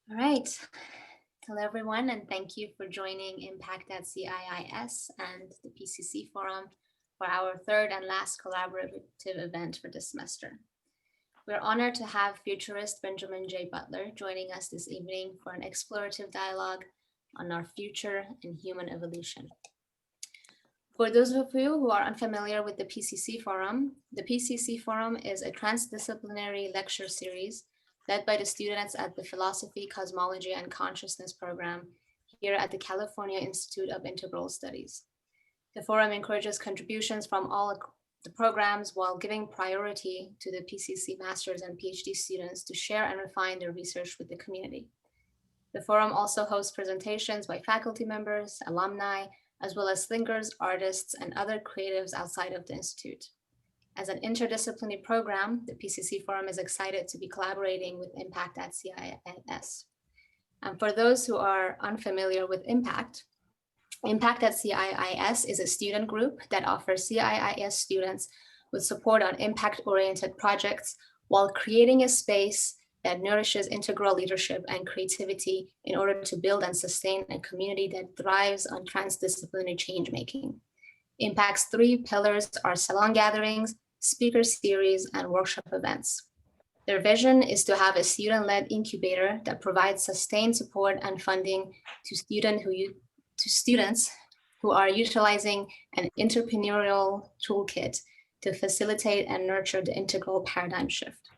All right. Hello, everyone, and thank you for joining Impact at CIIS and the PCC Forum for our third and last collaborative event for this semester. We're honored to have futurist Benjamin J. Butler joining us this evening for an explorative dialogue on our future and human evolution. For those of you who are unfamiliar with the PCC Forum is a transdisciplinary lecture series led by the students at the Philosophy, Cosmology, and Consciousness program here at the California Institute of Integral Studies. The forum encourages contributions from all the programs while giving priority to the PCC Masters and PhD students to share and refine their research with the community. The forum also hosts presentations by faculty members, alumni, as well as thinkers, artists, and other creatives outside of the Institute. As an interdisciplinary program, the PCC Forum is excited to be collaborating with Impact at CIIS. And for those who are unfamiliar with Impact at CIIS is a student group that offers CIIS students with support on impact-oriented projects while creating a space that nourishes integral leadership and creativity in order to build and sustain a community that thrives on transdisciplinary change-making. Impact's three pillars are salon gatherings, speaker series, and workshop events. Their vision is to have a student-led incubator that provides sustained support and funding to students who are utilizing an entrepreneurial toolkit to facilitate and nurture the integral paradigm shift.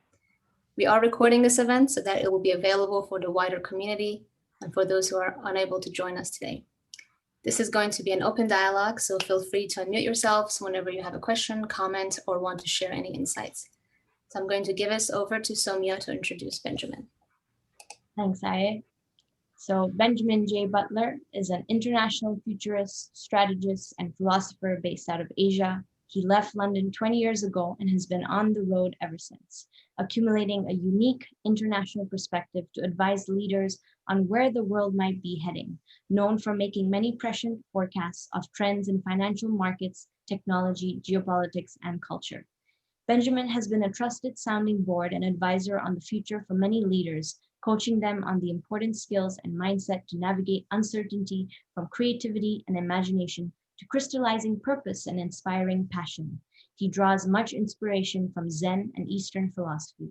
We are recording this event so that it will be available for the wider community and for those who are unable to join us today. This is going to be an open dialogue, so feel free to unmute yourselves whenever you have a question, comment, or want to share any insights. So I'm going to give us over to Somya to introduce Benjamin. Thanks, Aya. So Benjamin J. Butler is an international futurist, strategist, and philosopher based out of Asia. He left London 20 years ago and has been on the road ever since, accumulating a unique international perspective to advise leaders on where the world might be heading, known for making many prescient forecasts of trends in financial markets, technology, geopolitics, and culture. Benjamin has been a trusted sounding board and advisor on the future for many leaders, coaching them on the important skills and mindset to navigate uncertainty from creativity and imagination to crystallizing purpose and inspiring passion. He draws much inspiration from Zen and Eastern philosophy.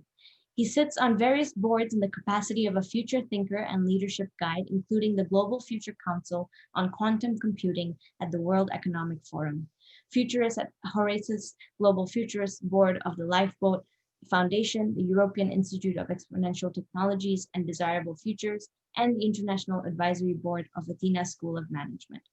He sits on various boards in the capacity of a future thinker and leadership guide, including the Global Future Council on Quantum Computing at the World Economic Forum, futurist at Horasis Global Futurist Board of the Lifeboat Foundation, the European Institute of Exponential Technologies and Desirable Futures, and the International Advisory Board of Athena School of Management.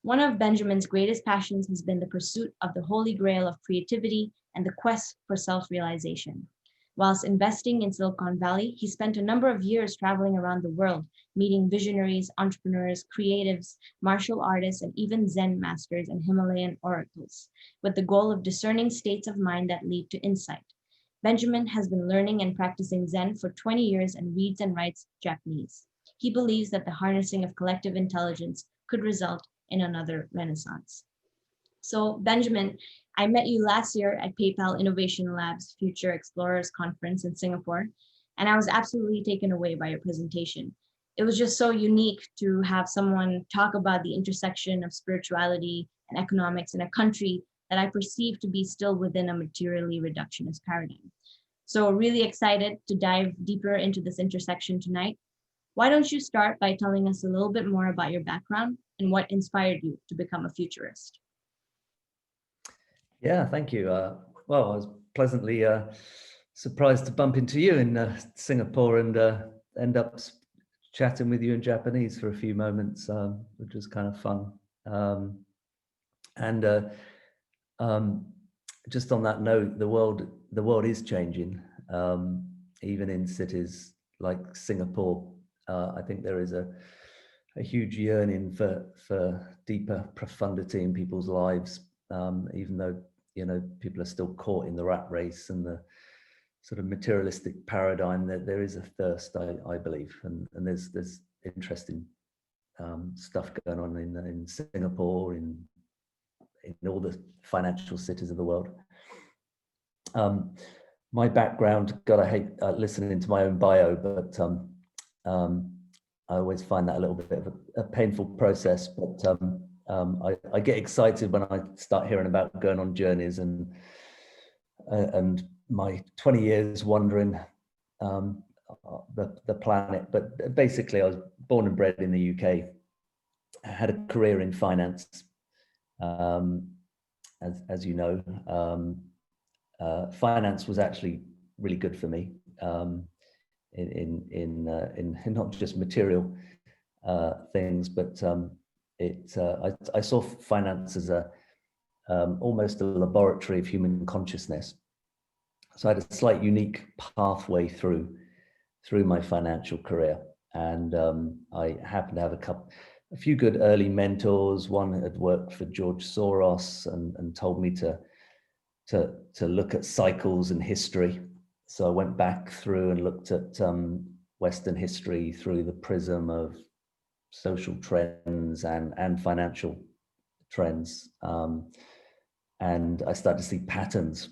One of Benjamin's greatest passions has been the pursuit of the holy grail of creativity and the quest for self-realization. Whilst investing in Silicon Valley, he spent a number of years traveling around the world, meeting visionaries, entrepreneurs, creatives, martial artists, and even Zen masters and Himalayan oracles, with the goal of discerning states of mind that lead to insight. Benjamin has been learning and practicing Zen for 20 years and reads and writes Japanese. He believes that the harnessing of collective intelligence could result in another renaissance. So Benjamin, I met you last year at PayPal Innovation Lab's Future Explorers Conference in Singapore, and I was absolutely taken away by your presentation. It was just so unique to have someone talk about the intersection of spirituality and economics in a country that I perceive to be still within a materially reductionist paradigm. So really excited to dive deeper into this intersection tonight. Why don't you start by telling us a little bit more about your background and what inspired you to become a futurist? Yeah, thank you. Well, I was pleasantly surprised to bump into you in Singapore and end up chatting with you in Japanese for a few moments, which was kind of fun. Just on that note, the world is changing, even in cities like Singapore. I think there is a huge yearning for deeper profundity in people's lives, even though people are still caught in the rat race and the sort of materialistic paradigm. That there is a thirst, I believe, and there's interesting stuff going on in Singapore, in all the financial cities of the world. My background, God, I hate listening to my own bio, but I always find that a little bit of a painful process, but I get excited when I start hearing about going on journeys and my 20 years wandering the planet. But basically, I was born and bred in the UK. I had a career in finance, as you know. Finance was actually really good for me. In not just material things, but I saw finance as almost a laboratory of human consciousness. So I had a slight unique pathway through my financial career, and I happened to have a few good early mentors. One had worked for George Soros and told me to look at cycles and history. So I went back through and looked at Western history through the prism of social trends and financial trends. And I started to see patterns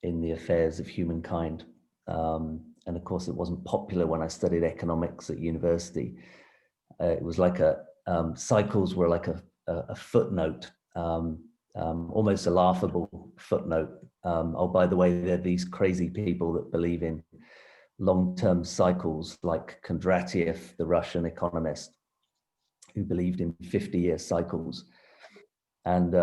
in the affairs of humankind. And of course, it wasn't popular when I studied economics at university. It was like cycles were like a footnote, almost a laughable footnote. Oh, by the way, there are these crazy people that believe in long-term cycles, like Kondratiev, the Russian economist, who believed in 50-year cycles. And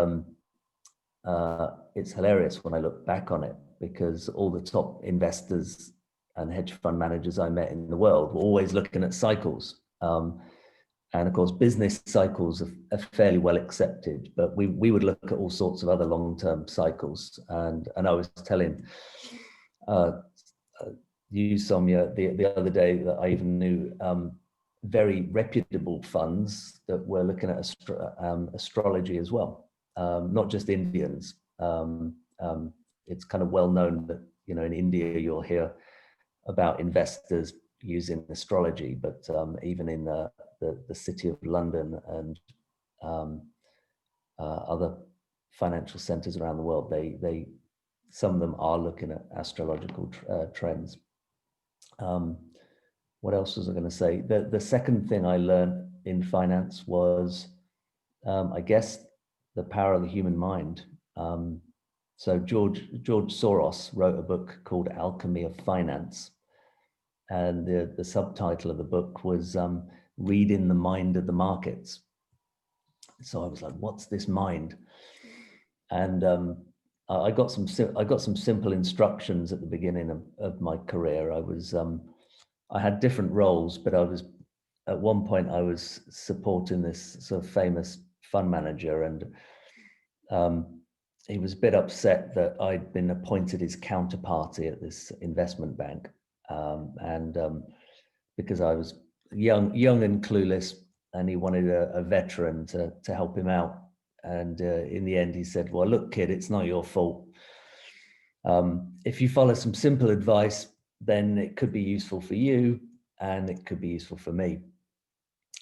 it's hilarious when I look back on it, because all the top investors and hedge fund managers I met in the world were always looking at cycles. And of course, business cycles are fairly well accepted, but we would look at all sorts of other long-term cycles. And I was telling you, Soumya, the other day that I even knew very reputable funds that were looking at astrology as well, not just Indians. It's kind of well known that, you know, in India you'll hear about investors using astrology, but even in the city of London and other financial centers around the world, some of them are looking at astrological trends. What else was I going to say? The second thing I learned in finance was, I guess, the power of the human mind. So George Soros wrote a book called Alchemy of Finance. And the subtitle of the book was Reading the Mind of the Markets. So I was like, what's this mind? And I got some simple instructions at the beginning of my career. I had different roles, but at one point I was supporting this sort of famous fund manager, and he was a bit upset that I'd been appointed his counterparty at this investment bank. Because I was young and clueless, and he wanted a veteran to help him out. And in the end, he said, "Well, look, kid, it's not your fault. If you follow some simple advice, then it could be useful for you, and it could be useful for me."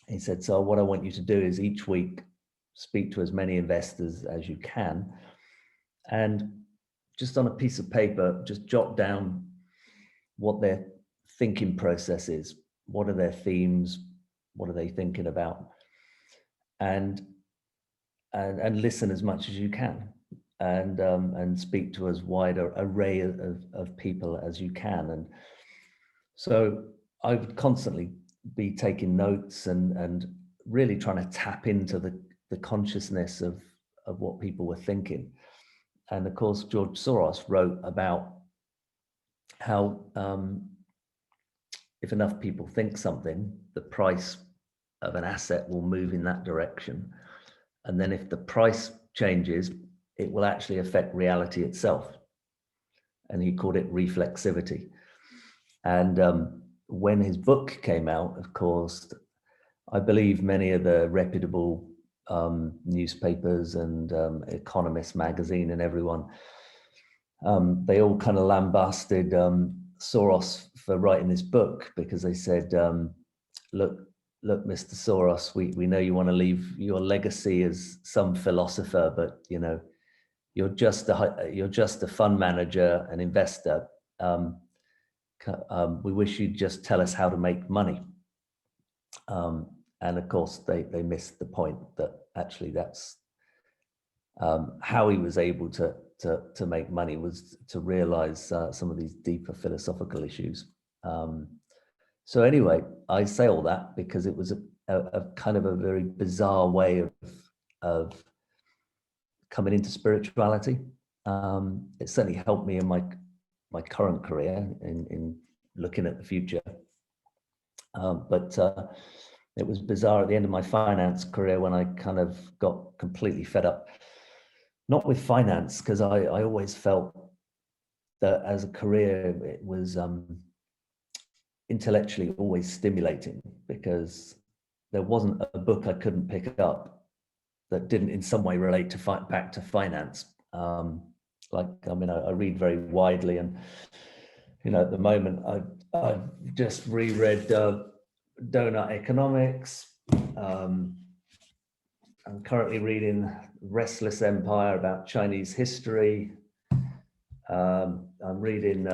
He said, "So what I want you to do is each week speak to as many investors as you can, and just on a piece of paper, just jot down what their thinking process is. What are their themes? What are they thinking about? And listen as much as you can, and speak to as wide an array of people as you can." And so I would constantly be taking notes and really trying to tap into the consciousness of what people were thinking. And of course, George Soros wrote about how if enough people think something, the price of an asset will move in that direction. And then if the price changes, it will actually affect reality itself. And he called it reflexivity. And when his book came out, of course, I believe many of the reputable newspapers and Economist magazine and everyone, they all kind of lambasted Soros for writing this book, because they said, look, Mr. Soros, we know you want to leave your legacy as some philosopher, but you know, you're just a fund manager, an investor. We wish you'd just tell us how to make money. And of course, they missed the point that actually that's how he was able to make money, was to realize some of these deeper philosophical issues. So anyway, I say all that because it was a kind of a very bizarre way of coming into spirituality. It certainly helped me in my current career in looking at the future. But it was bizarre at the end of my finance career when I kind of got completely fed up. Not with finance, because I always felt that as a career, it was intellectually always stimulating, because there wasn't a book I couldn't pick up that didn't in some way relate to back to finance. Like, I mean, I read very widely, and at the moment I've just reread Donut Economics. I'm currently reading Restless Empire about Chinese history. I'm reading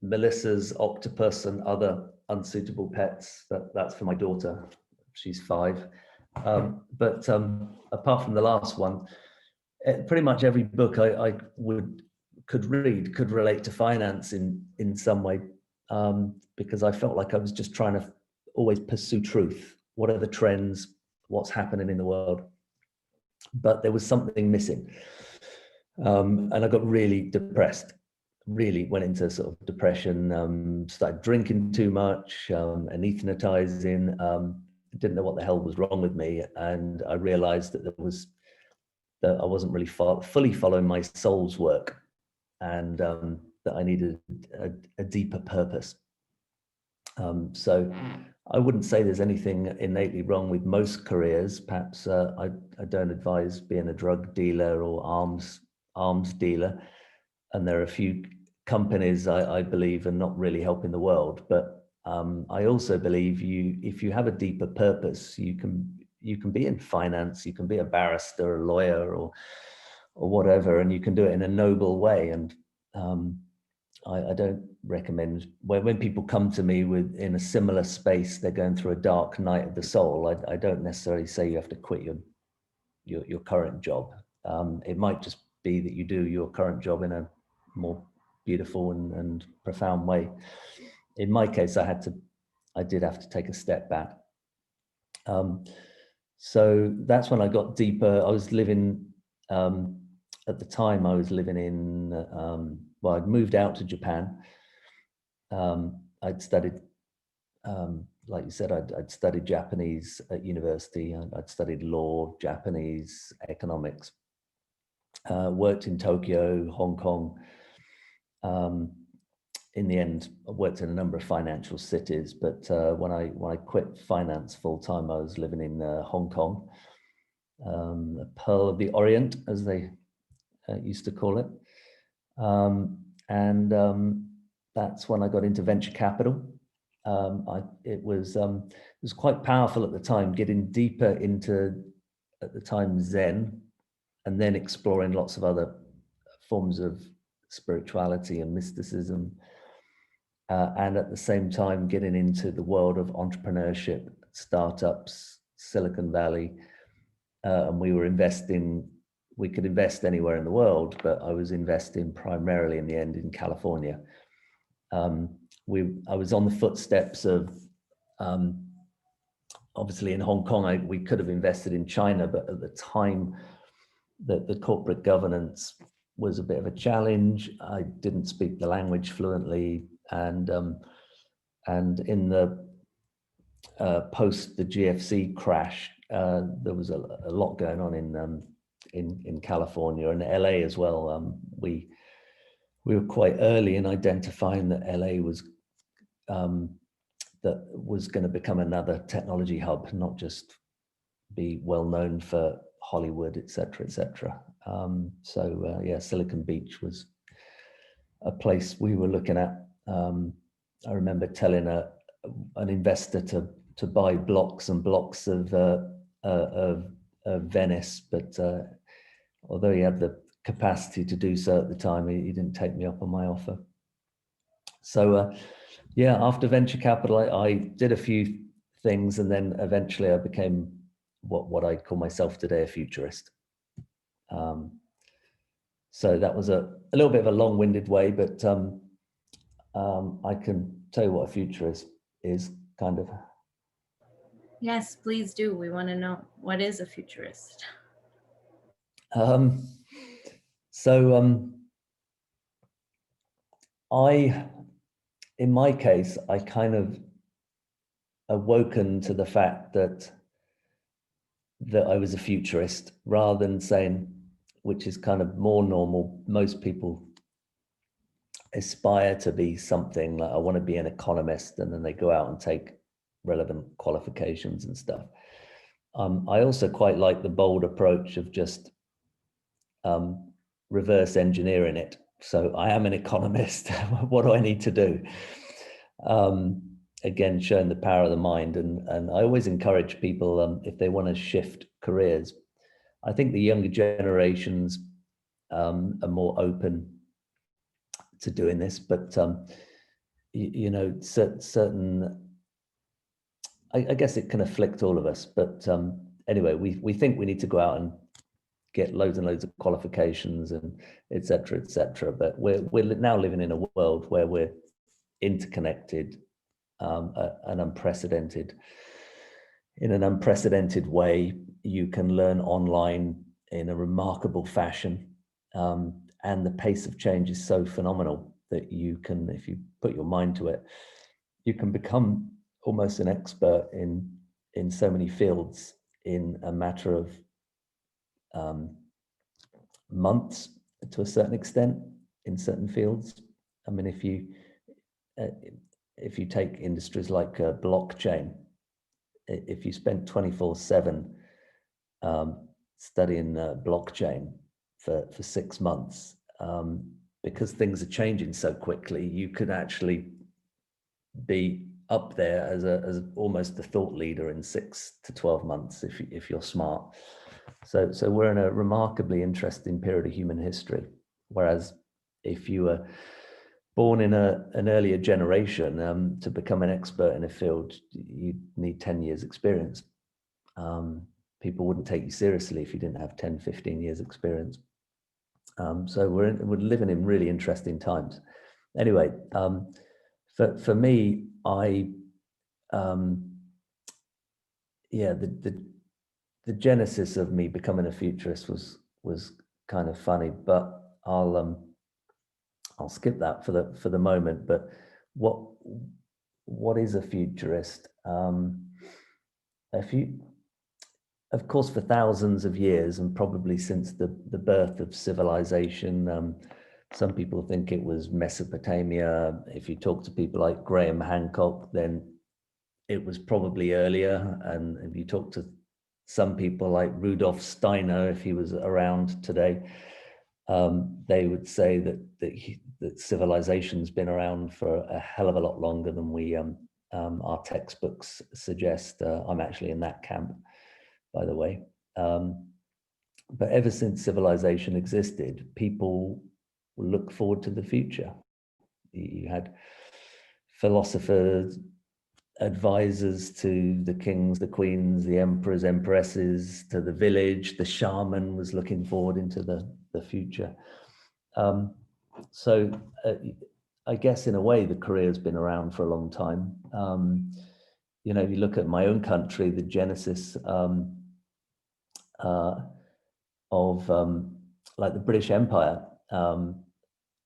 Melissa's Octopus and Other Unsuitable Pets. That's for my daughter. She's 5. But apart from the last one, pretty much every book I could read could relate to finance in some way, because I felt like I was just trying to always pursue truth. What are the trends? What's happening in the world? But there was something missing, and I got really depressed. Really went into sort of depression. Started drinking too much, anesthetizing. Didn't know what the hell was wrong with me, and I realized that I wasn't really fully following my soul's work, and that I needed a deeper purpose. So I wouldn't say there's anything innately wrong with most careers. Perhaps I don't advise being a drug dealer or arms dealer, and there are a few companies I believe are not really helping the world. But I also believe if you have a deeper purpose, you can be in finance, you can be a barrister, a lawyer, or whatever, and you can do it in a noble way. And I don't recommend when people come to me in a similar space, they're going through a dark night of the soul. I don't necessarily say you have to quit your current job. It might just be that you do your current job in a more beautiful and profound way. In my case, I did have to take a step back. So that's when I got deeper. I was living, at the time I was living in, well, I'd moved out to Japan. I'd studied, like you said, I'd studied Japanese at university. I'd studied law, Japanese, economics. Worked in Tokyo, Hong Kong. In the end, I worked in a number of financial cities, but when I quit finance full time, I was living in Hong Kong, the Pearl of the Orient, as they used to call it. And that's when I got into venture capital. It was quite powerful at the time, getting deeper into, at the time, Zen, and then exploring lots of other forms of spirituality and mysticism. And at the same time, getting into the world of entrepreneurship, startups, Silicon Valley. And we could invest anywhere in the world, but I was investing primarily in the end in California. I was on the footsteps of, obviously in Hong Kong, we could have invested in China, but at the time, the corporate governance was a bit of a challenge. I didn't speak the language fluently, and in the post the GFC crash, there was a lot going on in California and LA as well. We were quite early in identifying that LA was going to become another technology hub, not just be well known for Hollywood, etc., etc. So yeah, Silicon Beach was a place we were looking at. I remember telling an investor to buy blocks and blocks of Venice, but although he had the capacity to do so at the time, he didn't take me up on my offer. So yeah, after venture capital, I did a few things, and then eventually I became what I call myself today, a futurist. So that was a little bit of a long-winded way, but I can tell you what a futurist is, kind of. Yes, please do. We want to know, what is a futurist? In my case, I kind of awoken to the fact that I was a futurist, rather than saying, which is kind of more normal. Most people aspire to be something like, I want to be an economist, and then they go out and take relevant qualifications and stuff. I also quite like the bold approach of just reverse engineering it. So I am an economist. What do I need to do? Again, showing the power of the mind. And I always encourage people, if they want to shift careers, I think the younger generations are more open to doing this, but you know, certain, I guess it can afflict all of us. But anyway, we think we need to go out and get loads and loads of qualifications and et cetera, but we're now living in a world where we're interconnected, in an unprecedented way. You can learn online in a remarkable fashion, and the pace of change is so phenomenal that you can, if you put your mind to it, you can become almost an expert in so many fields in a matter of months, to a certain extent, in certain fields. I mean, if you take industries like blockchain, if you spent 24/7 studying blockchain for 6 months, because things are changing so quickly, you could actually be up there as almost a thought leader in 6 to 12 months if you're smart. So we're in a remarkably interesting period of human history. Whereas if you were born in an earlier generation, to become an expert in a field, you need 10 years experience. People wouldn't take you seriously if you didn't have 10, 15 years experience. So we're living in really interesting times. Anyway, for me, the genesis of me becoming a futurist was kind of funny, but I'll skip that for the moment. But what is a futurist? Of course, for thousands of years, and probably since the birth of civilization, some people think it was Mesopotamia. If you talk to people like Graham Hancock, then it was probably earlier. And if you talk to some people like Rudolf Steiner, if he was around today, they would say that civilization's been around for a hell of a lot longer than our textbooks suggest. I'm actually in that camp, by the way. But ever since civilization existed, people look forward to the future. You had philosophers, advisors to the kings, the queens, the emperors, empresses, to the village. The shaman was looking forward into the future. So I guess in a way the career has been around for a long time. You know, if you look at my own country, the genesis of like the British Empire,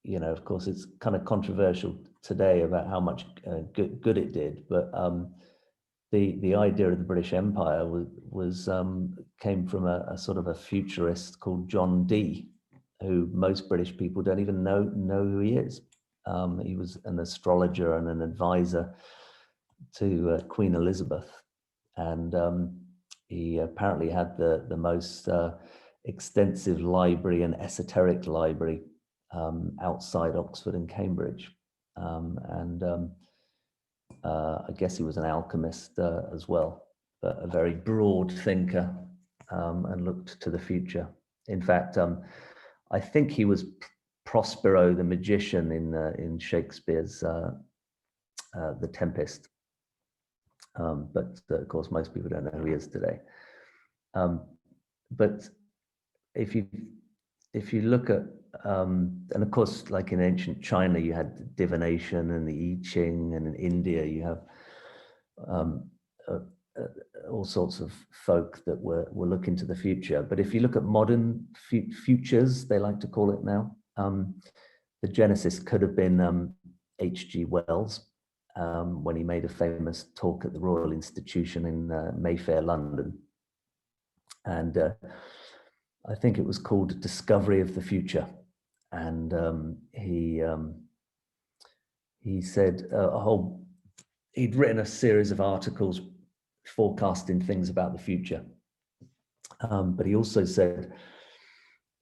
you know, of course, it's kind of controversial today about how much good it did, but the idea of the British Empire was came from a sort of a futurist called John Dee, who most British people don't even know who he is. He was an astrologer and an advisor to Queen Elizabeth, and he apparently had the most extensive library and esoteric library outside Oxford and Cambridge, and I guess he was an alchemist as well, but a very broad thinker, and looked to the future. In fact, I think he was Prospero the magician in Shakespeare's The Tempest. but of course most people don't know who he is today. But if you look at, and of course, like in ancient China, you had divination and the I Ching, and in India you have all sorts of folk that were looking to the future. But if you look at modern futures, they like to call it now, the genesis could have been H.G. Wells, when he made a famous talk at the Royal Institution in Mayfair, London. And I think it was called Discovery of the Future. And he said he'd written a series of articles forecasting things about the future. But he also said,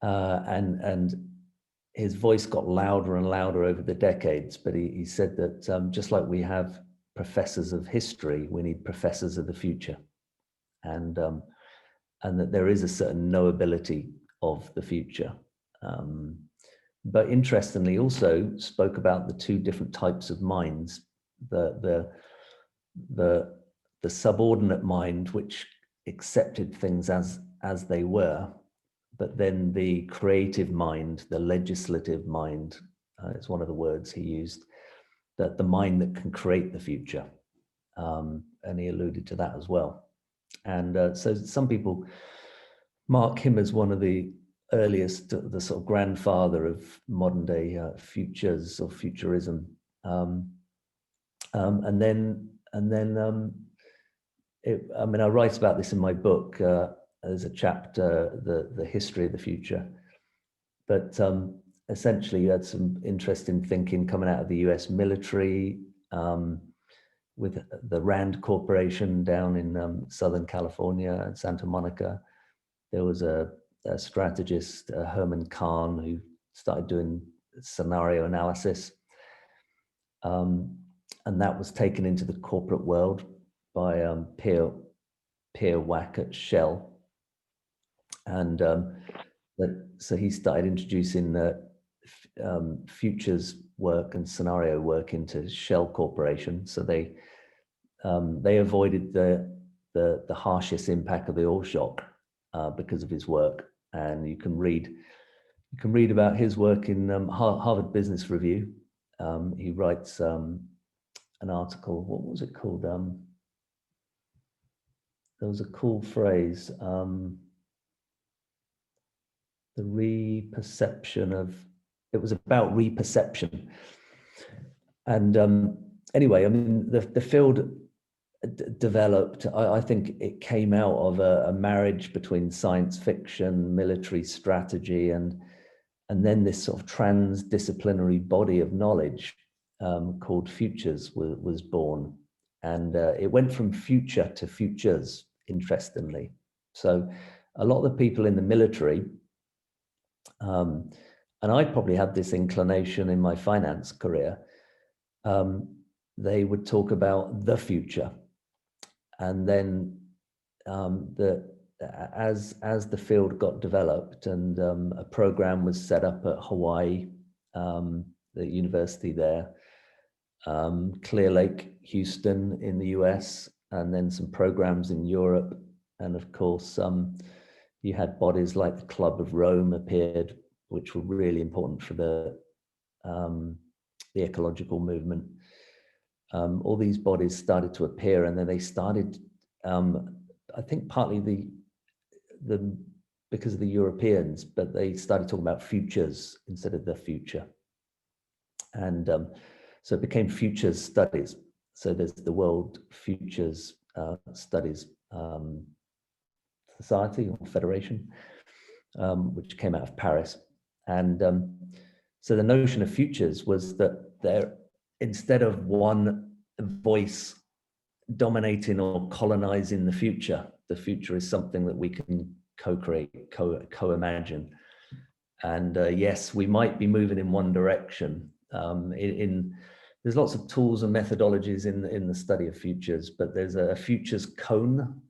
and his voice got louder and louder over the decades, but he said that just like we have professors of history, we need professors of the future. And that there is a certain knowability of the future. But interestingly, also spoke about the two different types of minds, the subordinate mind, which accepted things as they were, but then the creative mind, the legislative mind, it's one of the words he used, that the mind that can create the future. And he alluded to that as well. And so some people mark him as one of the earliest, the sort of grandfather of modern day futures or futurism. And then I mean, I write about this in my book. There's a chapter, the history of the future. But essentially, you had some interesting thinking coming out of the US military, with the Rand Corporation down in Southern California and Santa Monica. There was a strategist, Herman Kahn, who started doing scenario analysis. And that was taken into the corporate world by Pierre Wack at Shell. And so he started introducing futures work and scenario work into Shell Corporation. So they avoided the harshest impact of the oil shock because of his work. And you can read about his work in Harvard Business Review. He writes an article. What was it called? There was a cool phrase. The reperception of, it was about reperception. And anyway, I mean, the field developed, I think it came out of a marriage between science fiction, military strategy, and then this sort of transdisciplinary body of knowledge called futures was born. And it went from future to futures, interestingly. So a lot of the people in the military, and I probably had this inclination in my finance career, they would talk about the future. And then as the field got developed and a program was set up at Hawaii, the university there, Clear Lake, Houston in the US, and then some programs in Europe. And of course, you had bodies like the Club of Rome appeared, which were really important for the ecological movement. All these bodies started to appear, and then they started, I think partly because of the Europeans, but they started talking about futures instead of the future. And so it became futures studies. So there's the World Futures Studies Society or Federation, which came out of Paris. And so the notion of futures was that there, instead of one voice dominating or colonizing the future is something that we can co-create, co-imagine. And yes, we might be moving in one direction. There's lots of tools and methodologies in the study of futures, but there's a futures cone.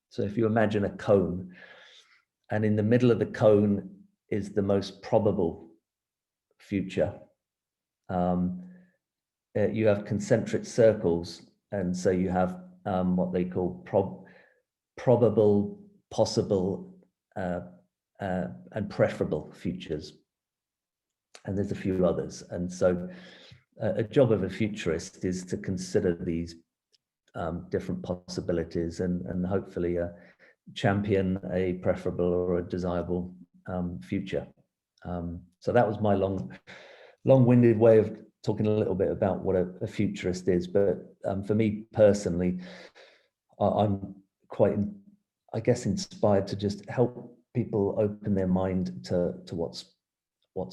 So if you imagine a cone, and in the middle of the cone is the most probable future, you have concentric circles, and so you have what they call probable, possible, and preferable futures. And there's a few others. And so a job of a futurist is to consider these different possibilities and hopefully champion a preferable or a desirable future. So that was my long-winded way of talking a little bit about what a futurist is. But for me personally, I'm quite, I guess, inspired to just help people open their mind to what's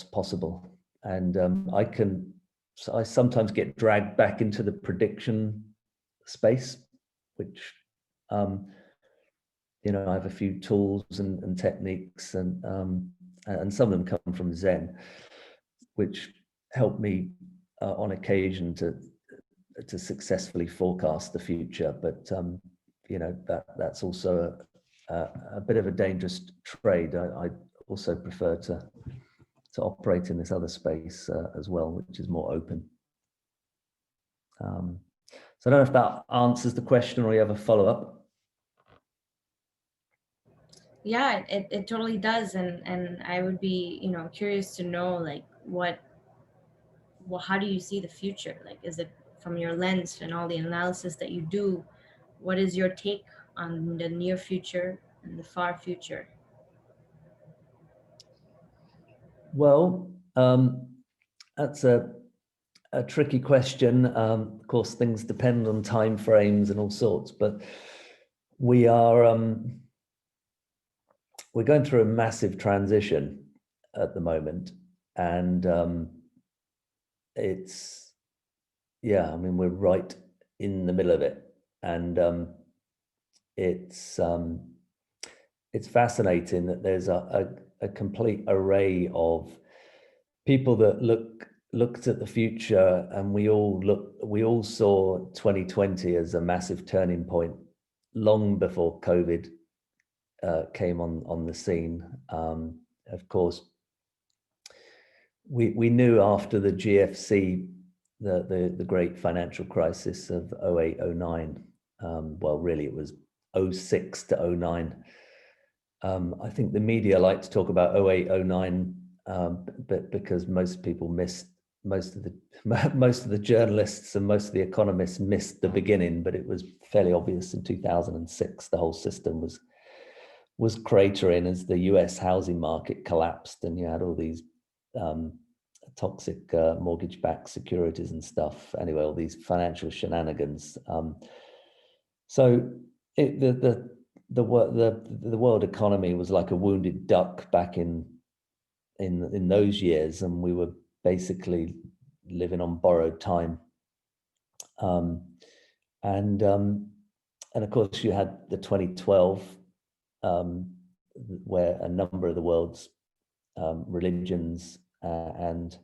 possible. And I sometimes get dragged back into the prediction space, which you know, I have a few tools and techniques, and some of them come from Zen, which help me on occasion to successfully forecast the future. But you know, that's also a bit of a dangerous trade. I also prefer to operate in this other space as well, which is more open. So I don't know if that answers the question, or you have a follow-up. Yeah, it totally does, and I would be, you know, curious to know, like, how do you see the future? Like, is it from your lens and all the analysis that you do? What is your take on the near future and the far future? Well, that's a tricky question. Of course, things depend on time frames and all sorts, but we are we're going through a massive transition at the moment, and it's, yeah, I mean, we're right in the middle of it, and it's fascinating that there's a complete array of people that looked at the future, and we all saw 2020 as a massive turning point long before COVID came on the scene. Of course, we knew after the GFC, the great financial crisis of 08, 09, well, really it was 06 to 09. I think the media like to talk about 08, 09, but because most people missed, most of the journalists and most of the economists missed the beginning, but it was fairly obvious in 2006 the whole system was cratering as the US housing market collapsed, and you had all these toxic mortgage-backed securities and stuff. Anyway, all these financial shenanigans. So the world economy was like a wounded duck back in those years, and we were basically living on borrowed time. And of course, you had the 2012, where a number of the world's religions and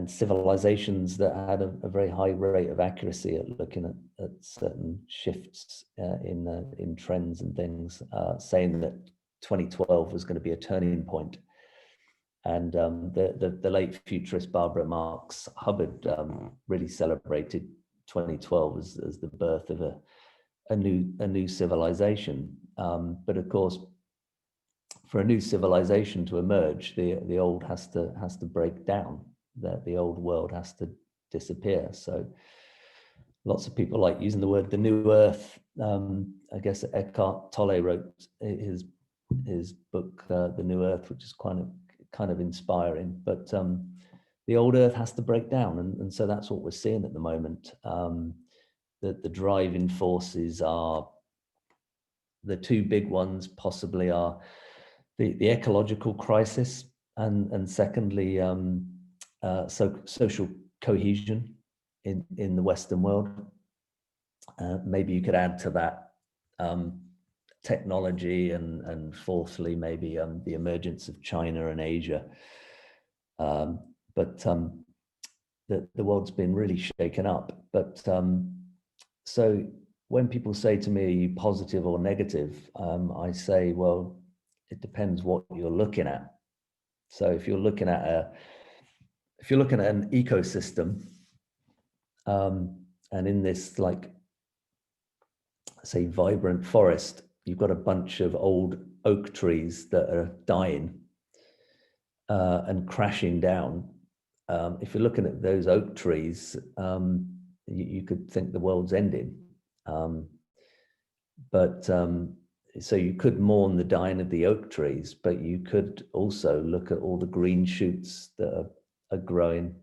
civilizations that had a very high rate of accuracy at looking at certain shifts in trends and things, saying that 2012 was going to be a turning point. And the late futurist Barbara Marx Hubbard really celebrated 2012 as the birth of a new civilization. But of course, for a new civilization to emerge, the old has to break down. The old world has to disappear. So lots of people like using the word the new earth. I guess Eckhart Tolle wrote his book The New Earth, which is kind of inspiring. But the old earth has to break down, and so that's what we're seeing at the moment. The driving forces are, the two big ones possibly are the ecological crisis, and secondly social cohesion in the Western world. Maybe you could add to that technology, and fourthly maybe the emergence of China and Asia. But the world's been really shaken up. But so when people say to me, are you positive or negative? I say, well, it depends what you're looking at. So if you're looking at an ecosystem, and in this like say, vibrant forest, you've got a bunch of old oak trees that are dying and crashing down. If you're looking at those oak trees, you could think the world's ending. So you could mourn the dying of the oak trees, but you could also look at all the green shoots that are growing,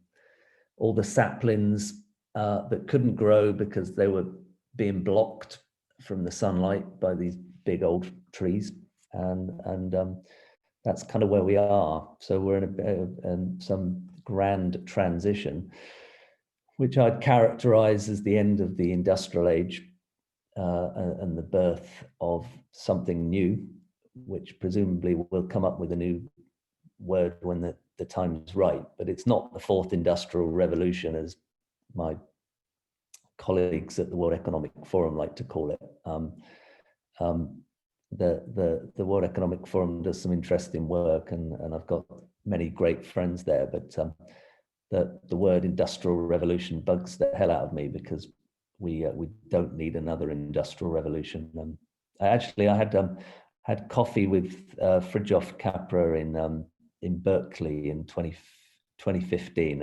all the saplings that couldn't grow because they were being blocked from the sunlight by these big old trees. And that's kind of where we are. So we're in some grand transition, which I'd characterize as the end of the industrial age and the birth of something new, which presumably will come up with a new word when the time is right. But it's not the fourth industrial revolution, as my colleagues at the World Economic Forum like to call it. The World Economic Forum does some interesting work, and I've got many great friends there, but the word industrial revolution bugs the hell out of me, because we don't need another industrial revolution. I had coffee with Fridtjof Capra in Berkeley in 2015,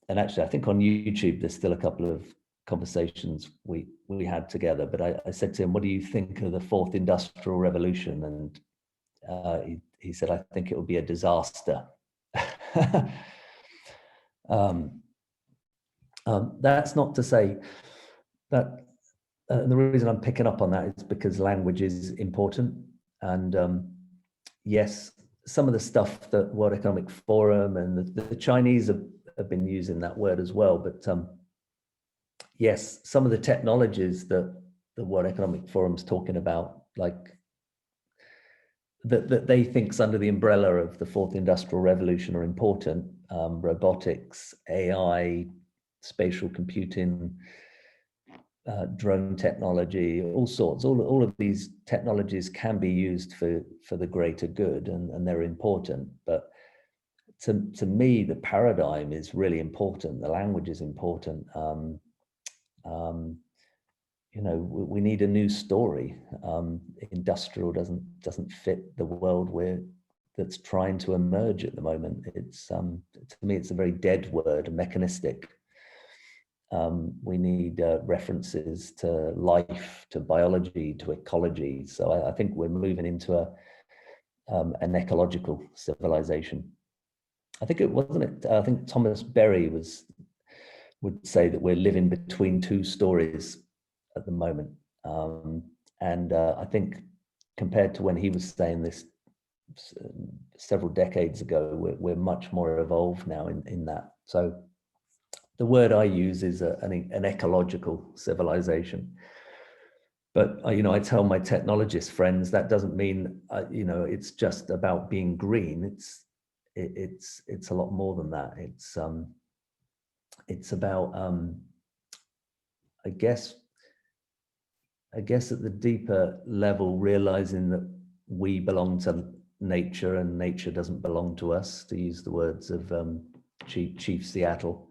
and actually I think on YouTube there's still a couple of conversations we had together. But I said to him, "What do you think of the fourth industrial revolution?" And he said, "I think it will be a disaster." That's not to say that the reason I'm picking up on that is because language is important. And yes, some of the stuff that World Economic Forum and the Chinese have been using that word as well. But yes, some of the technologies that the World Economic Forum's talking about, like that they think's under the umbrella of the fourth industrial revolution, are important. Robotics, AI, spatial computing, drone technology, all sorts. All of these technologies can be used for the greater good, and they're important. But to me, the paradigm is really important. The language is important. We need a new story. Industrial doesn't fit the world that's trying to emerge at the moment. It's to me, it's a very dead word, mechanistic. We need references to life, to biology, to ecology. So I think we're moving into an ecological civilization. I think I think Thomas Berry would say that we're living between two stories at the moment. And I think compared to when he was saying this several decades ago, we're much more evolved now in that. So the word I use is an ecological civilization. But I tell my technologist friends that doesn't mean it's just about being green. It's a lot more than that. It's about I guess at the deeper level, realizing that we belong to nature and nature doesn't belong to us, to use the words of Chief Seattle.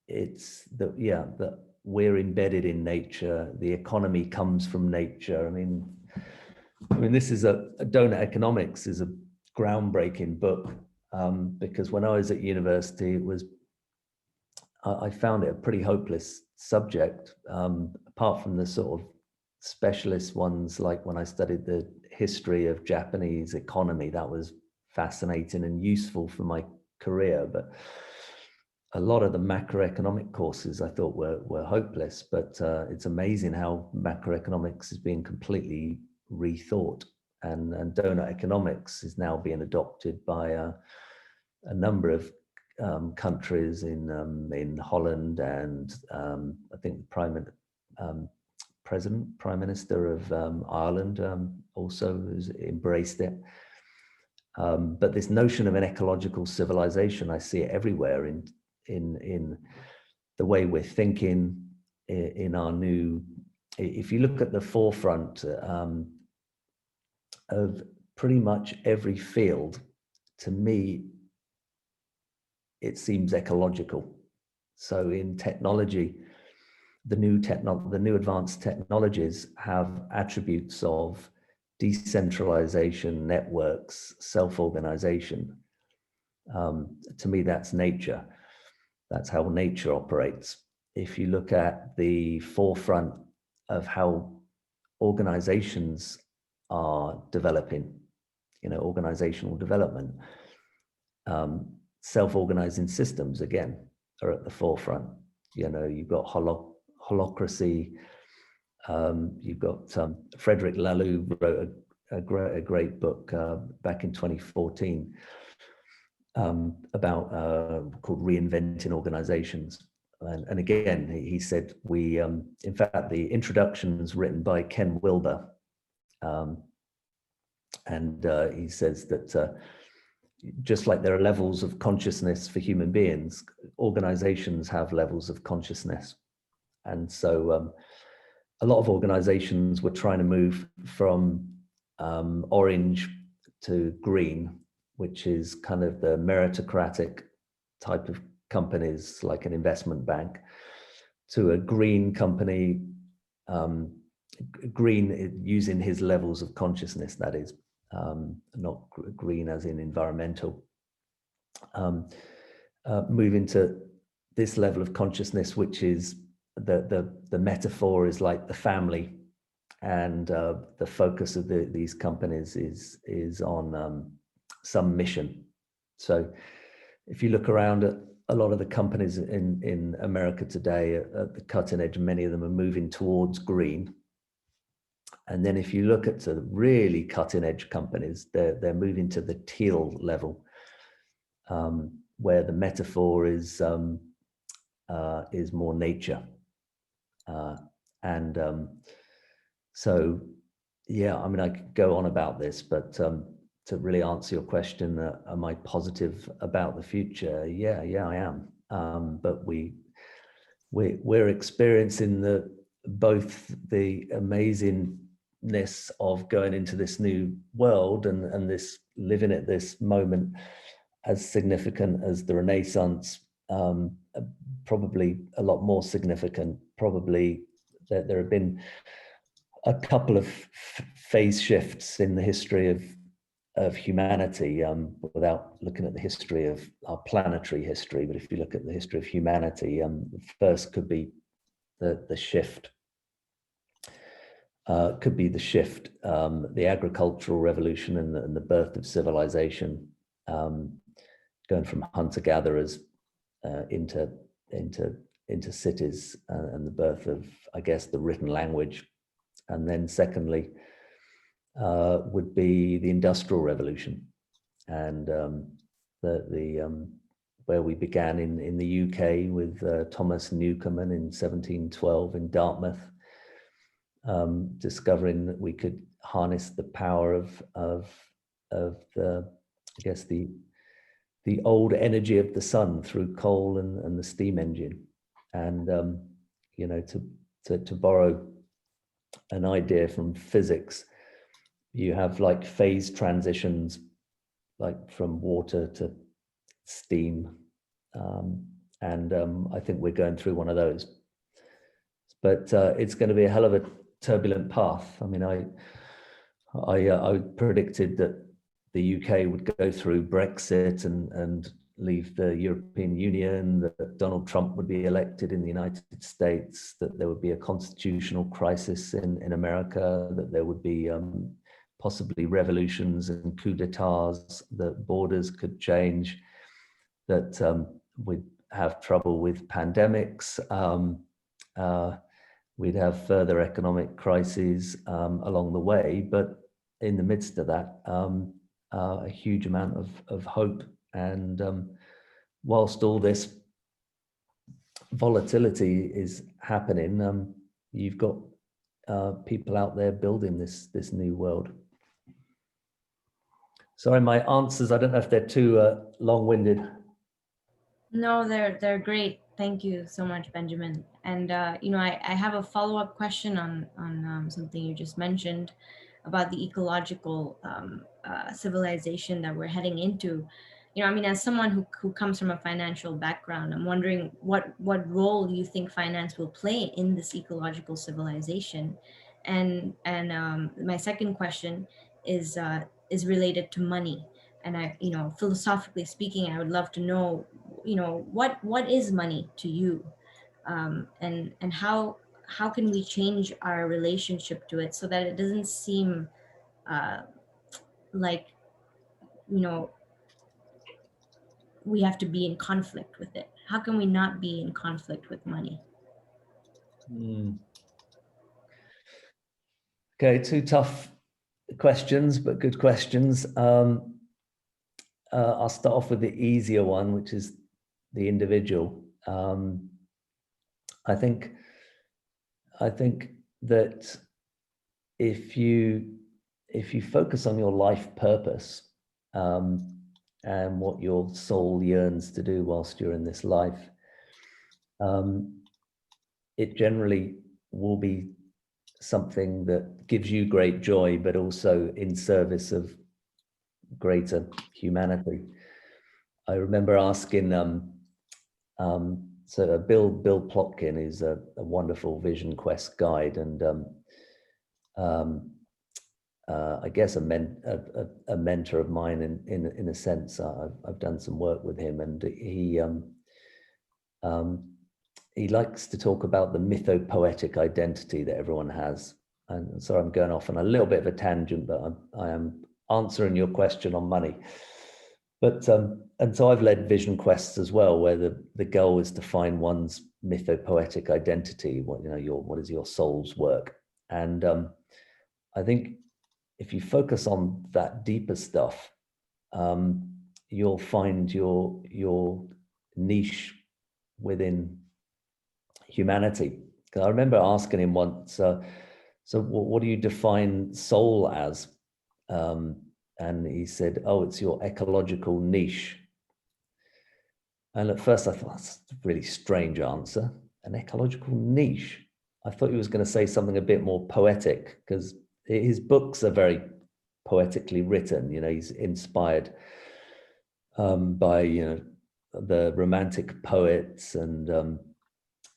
It's that we're embedded in nature. The economy comes from nature. I mean, this is Donut Economics is a groundbreaking book, because when I was at university, I found it a pretty hopeless subject, apart from the sort of specialist ones, like when I studied the history of Japanese economy. That was fascinating and useful for my career. But a lot of the macroeconomic courses I thought were hopeless. But it's amazing how macroeconomics is being completely rethought, and donut economics is now being adopted by a number of countries in Holland, and I think the Prime Minister of Ireland also has embraced it. But this notion of an ecological civilization, I see it everywhere in the way we're thinking, in our new. If you look at the forefront of pretty much every field, to me, it seems ecological. So in technology, the new advanced technologies have attributes of decentralization, networks, self-organization. To me, that's nature. That's how nature operates. If you look at the forefront of how organizations are developing, organizational development, self-organizing systems, again, are at the forefront. You've got holocracy. You've got Frederick Laloux wrote a great book back in 2014 about called Reinventing Organizations. And again, he said in fact, the introduction is written by Ken Wilber. And he says that just like there are levels of consciousness for human beings, organizations have levels of consciousness. And so a lot of organizations were trying to move from orange to green, which is kind of the meritocratic type of companies like an investment bank, to a green company, green using his levels of consciousness, that is, not green as in environmental. Moving to this level of consciousness, which is the metaphor is like the family, and the focus of these companies is on some mission. So if you look around at a lot of the companies in America today at the cutting edge, many of them are moving towards green. And then if you look at the really cutting edge companies, they're moving to the teal level, where the metaphor is more nature. So, yeah, I mean, I could go on about this, but to really answer your question, am I positive about the future? Yeah, I am. But we're experiencing both the amazingness of going into this new world and this living at this moment as significant as the Renaissance, probably a lot more significant. Probably that there have been a couple of phase shifts in the history of humanity, without looking at the history of our planetary history. But if you look at the history of humanity, the first could be the shift. Could be the shift, the agricultural revolution and the birth of civilization, going from hunter-gatherers into cities, and the birth of, I guess, the written language. And then secondly, would be the Industrial Revolution, and where we began in the UK with Thomas Newcomen in 1712 in Dartmouth, discovering that we could harness the power of the, I guess, the old energy of the sun through coal and the steam engine, and to borrow an idea from physics, you have like phase transitions, like from water to steam, and I think we're going through one of those. But it's going to be a hell of a turbulent path. I mean, I predicted that the UK would go through Brexit and leave the European Union, that Donald Trump would be elected in the United States, that there would be a constitutional crisis in America, that there would be possibly revolutions and coups d'etats, that borders could change, that we'd have trouble with pandemics, we'd have further economic crises along the way, but in the midst of that, a huge amount of hope. And whilst all this volatility is happening, you've got people out there building this new world. Sorry, my answers, I don't know if they're too long-winded. No, they're great. Thank you so much, Benjamin. And I have a follow-up question on something you just mentioned about the ecological civilization that we're heading into. I mean, as someone who comes from a financial background, I'm wondering what role you think finance will play in this ecological civilization. And my second question is related to money. And philosophically speaking, I would love to know, what is money to you, and how can we change our relationship to it so that it doesn't seem uh, like, you know we have to be in conflict with it. How can we not be in conflict with money? Okay, two tough questions, but good questions. I'll start off with the easier one, which is the individual. I think that if you focus on your life purpose, and what your soul yearns to do whilst you're in this life, it generally will be something that gives you great joy, but also in service of greater humanity. I remember asking, so Bill Plotkin is a wonderful Vision Quest guide, and I guess a mentor of mine in a sense. I've done some work with him, and he likes to talk about the mythopoetic identity that everyone has. And so I'm going off on a little bit of a tangent, but I am answering your question on money. But and so I've led vision quests as well, where the goal is to find one's mythopoetic identity. What is your soul's work? And I think if you focus on that deeper stuff, you'll find your niche within humanity. Because I remember asking him once, so what do you define soul as? And he said, oh, it's your ecological niche. And at first I thought, that's a really strange answer, an ecological niche. I thought he was going to say something a bit more poetic, because his books are very poetically written. He's inspired by the romantic poets, and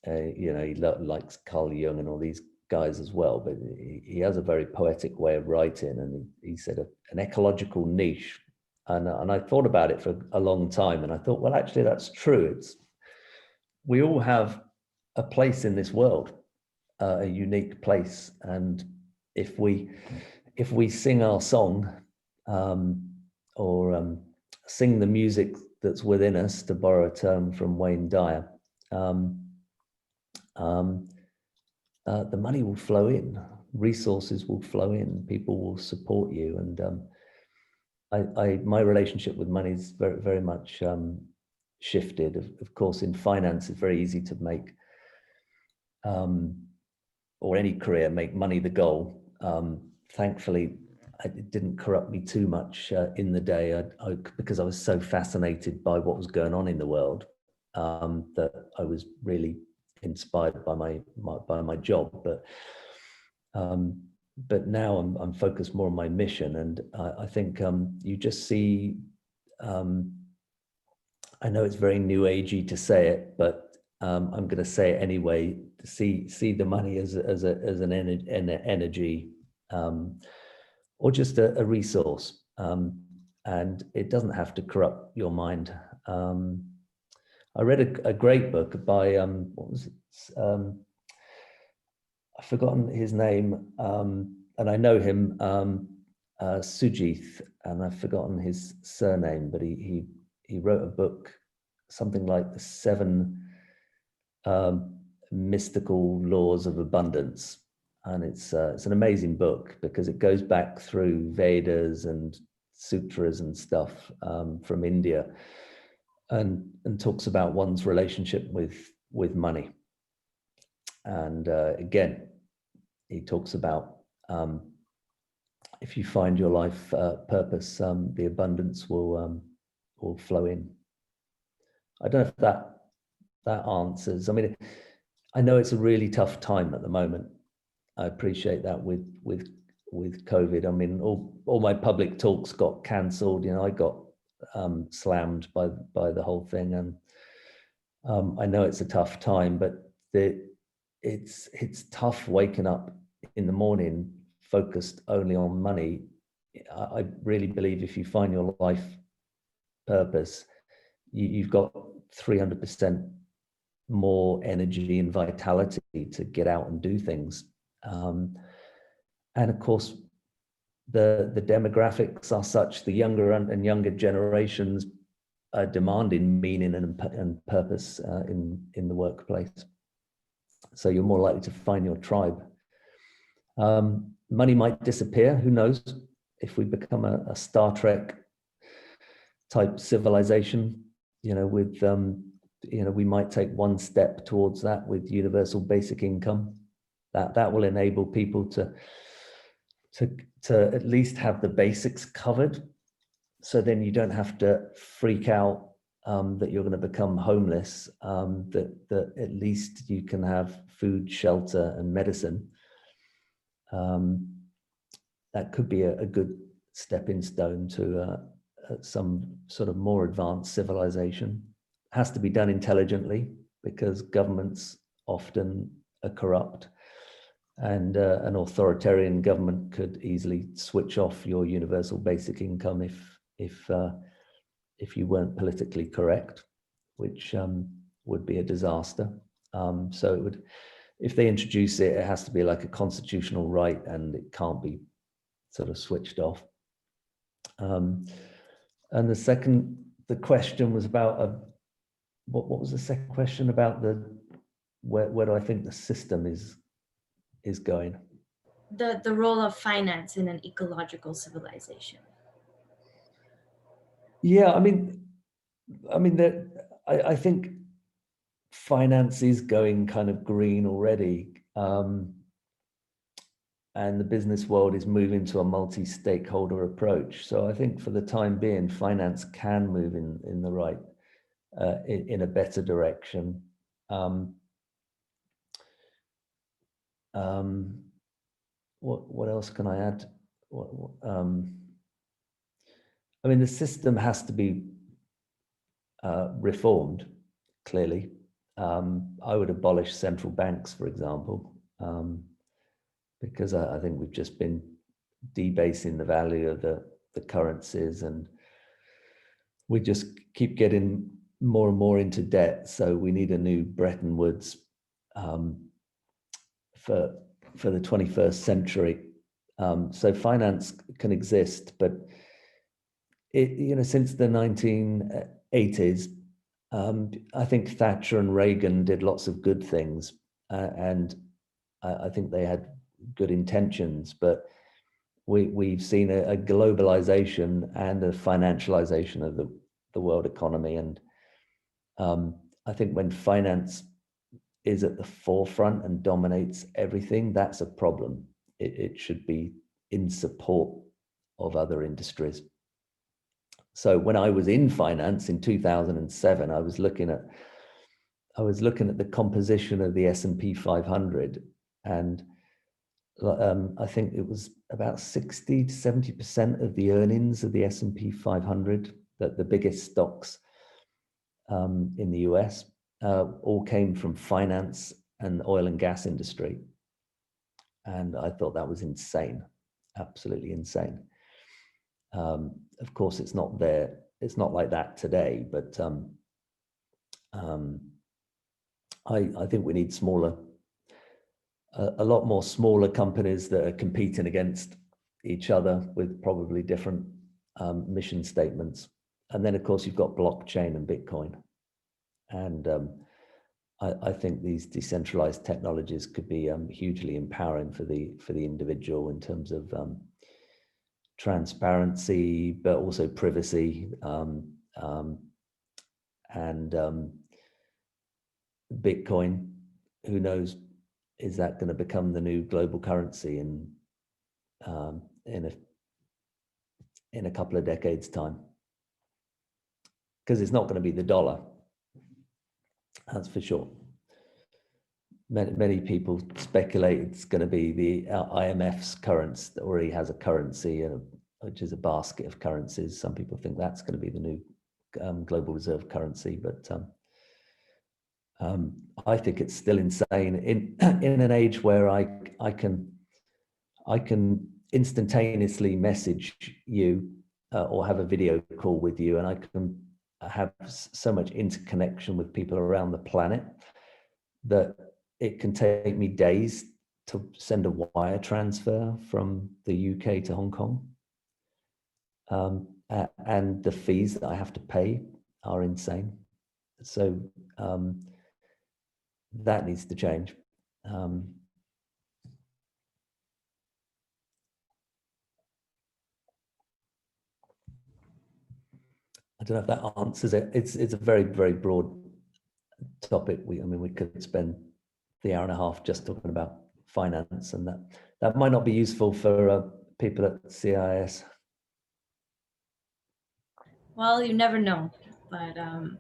he likes Carl Jung and all these guys as well, but he has a very poetic way of writing, and he said an ecological niche. And I thought about it for a long time, and I thought, well, actually that's true. We all have a place in this world, a unique place, and if we sing our song, or sing the music that's within us, to borrow a term from Wayne Dyer, the money will flow in, resources will flow in, people will support you. And my relationship with money is very, very much shifted. Of course, in finance, it's very easy to make, or any career, make money the goal. Thankfully, it didn't corrupt me too much in the day, because I was so fascinated by what was going on in the world, that I was really inspired by my job. But now I'm focused more on my mission, and I think you just see. I know it's very new agey to say it, but I'm going to say it anyway. See the money as an energy, or just a resource, and it doesn't have to corrupt your mind. I read a great book by what was it? I've forgotten his name, and I know him, Sujith, and I've forgotten his surname, but he wrote a book, something like the 7 mystical laws of abundance, and it's an amazing book, because it goes back through Vedas and sutras and stuff from India, and talks about one's relationship with money. And again, he talks about if you find your life purpose, the abundance will flow in. I don't know if that answers. I mean, I know it's a really tough time at the moment. I appreciate that with COVID. I mean, all my public talks got cancelled. I got slammed by the whole thing. And I know it's a tough time, but it's tough waking up in the morning focused only on money. I really believe if you find your life purpose, you've got 300% more energy and vitality to get out and do things. And of course, the demographics are such, the younger and younger generations are demanding meaning and purpose in the workplace. So you're more likely to find your tribe. Money might disappear, who knows? If we become a Star Trek type civilization, with we might take one step towards that with universal basic income. That will enable people to at least have the basics covered. So then you don't have to freak out that you're going to become homeless, that at least you can have food, shelter, and medicine. That could be a good stepping stone to some sort of more advanced civilization. Has to be done intelligently because governments often are corrupt, and an authoritarian government could easily switch off your universal basic income if you weren't politically correct, which would be a disaster. So it would, if they introduce it, it has to be like a constitutional right, and it can't be sort of switched off. And the question was about what was the second question about where do I think the system is going? The role of finance in an ecological civilization. Yeah, I think finance is going kind of green already, and the business world is moving to a multi-stakeholder approach. So I think for the time being, finance can move in the right, in a better direction. What else can I add? The system has to be reformed, clearly. I would abolish central banks, for example, because I think we've just been debasing the value of the currencies, and we just keep getting more and more into debt. So we need a new Bretton Woods for the 21st century. So finance can exist, but since the 1980s, I think Thatcher and Reagan did lots of good things, and I think they had good intentions, but we've seen a globalization and a financialization of the world economy. And I think when finance is at the forefront and dominates everything, that's a problem. It should be in support of other industries. So when I was in finance in 2007, I was looking at the composition of the S&P 500, and I think it was about 60 to 70% of the earnings of the S&P 500, that the biggest stocks in the US, all came from finance and oil and gas industry. And I thought that was insane, absolutely insane. Of course, it's not there. It's not like that today, but I think we need a lot more smaller companies that are competing against each other with probably different mission statements. And then, of course, you've got blockchain and Bitcoin. And I think these decentralized technologies could be hugely empowering for the individual in terms of transparency, but also privacy, and Bitcoin. Who knows? Is that going to become the new global currency in a couple of decades' time? Because it's not going to be the dollar, that's for sure. Many people speculate it's going to be the IMF's currency that already has a currency, which is a basket of currencies. Some people think that's going to be the new global reserve currency, but I think it's still insane in an age where I can instantaneously message you or have a video call with you, and I can have so much interconnection with people around the planet that it can take me days to send a wire transfer from the UK to Hong Kong. And the fees that I have to pay are insane. So that needs to change. I don't know if that answers it. It's a very, very broad topic. I mean, we could spend the hour and a half just talking about finance, and that might not be useful for people at CIIS. Well, you never know, but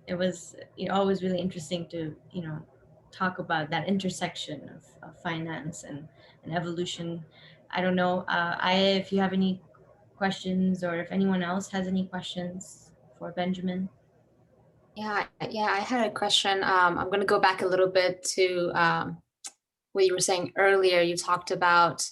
it was always really interesting to talk about that intersection of finance and evolution. I don't know, if you have any questions, or if anyone else has any questions for Benjamin. Yeah, I had a question. I'm going to go back a little bit to what you were saying earlier. You talked about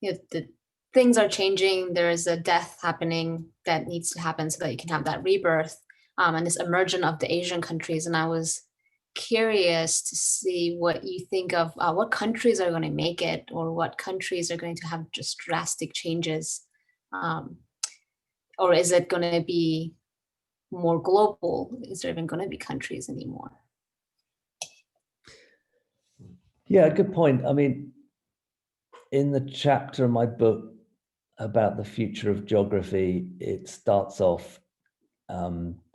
the things are changing. There is a death happening that needs to happen so that you can have that rebirth, and this emergence of the Asian countries. And I was curious to see what you think of what countries are going to make it, or what countries are going to have just drastic changes, or is it going to be more global? Is there even going to be countries anymore? Yeah, good point. I mean, in the chapter in my book about the future of geography, it starts off,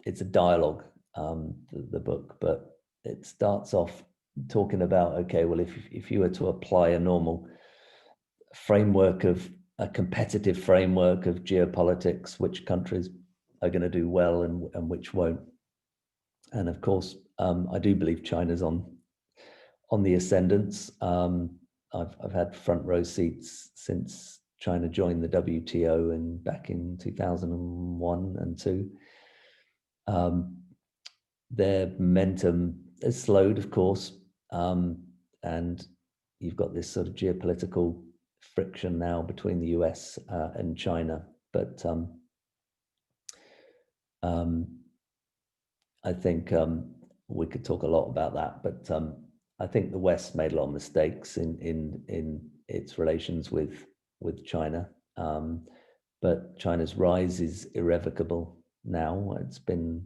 it's a dialogue, the book, but it starts off talking about, okay, well, if you were to apply a normal framework of a competitive framework of geopolitics, which countries are going to do well and which won't. And of course, I do believe China's on the ascendance. I've had front row seats since China joined the WTO back in 2001 and 2. Their momentum has slowed, of course, and you've got this sort of geopolitical friction now between the US and China. But I think we could talk a lot about that. But I think the West made a lot of mistakes in its relations with China. But China's rise is irrevocable now. It's been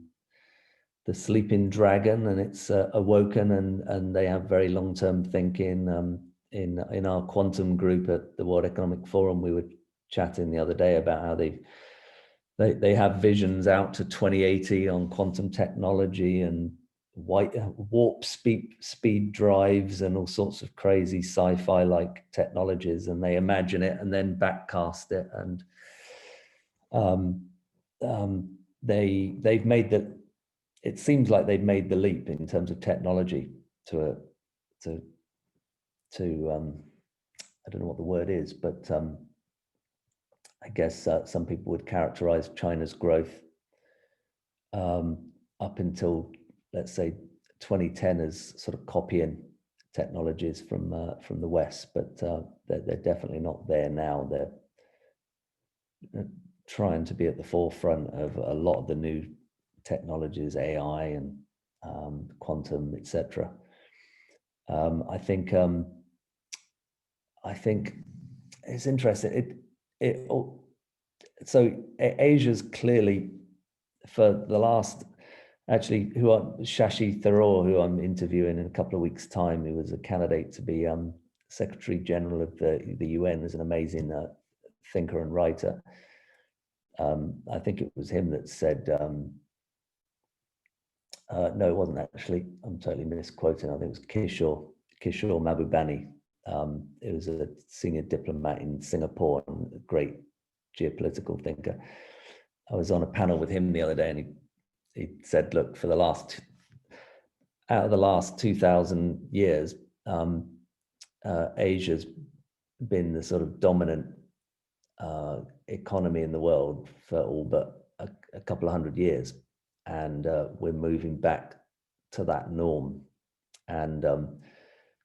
the sleeping dragon, and it's awoken, and they have very long-term thinking. In our quantum group at the World Economic Forum, we were chatting the other day about how they have visions out to 2080 on quantum technology and warp speed drives and all sorts of crazy sci-fi like technologies, and they imagine it and then backcast it, and they've made it seems like they've made the leap in terms of technology to I don't know what the word is, but I guess some people would characterize China's growth up until, let's say, 2010 as sort of copying technologies from the West, but they're definitely not there now. They're trying to be at the forefront of a lot of the new technologies, AI and quantum, etc. I think it's interesting. So Asia's clearly, for the last, actually, Shashi Tharoor, who I'm interviewing in a couple of weeks' time, who was a candidate to be Secretary General of the UN, is an amazing thinker and writer. I think it was him that said, no, it wasn't actually, I'm totally misquoting, I think it was Kishore Mahbubani. It was a senior diplomat in Singapore and a great geopolitical thinker. I was on a panel with him the other day, and he said, look, out of the last 2,000 years, Asia's been the sort of dominant economy in the world for all but a couple of hundred years, and we're moving back to that norm. And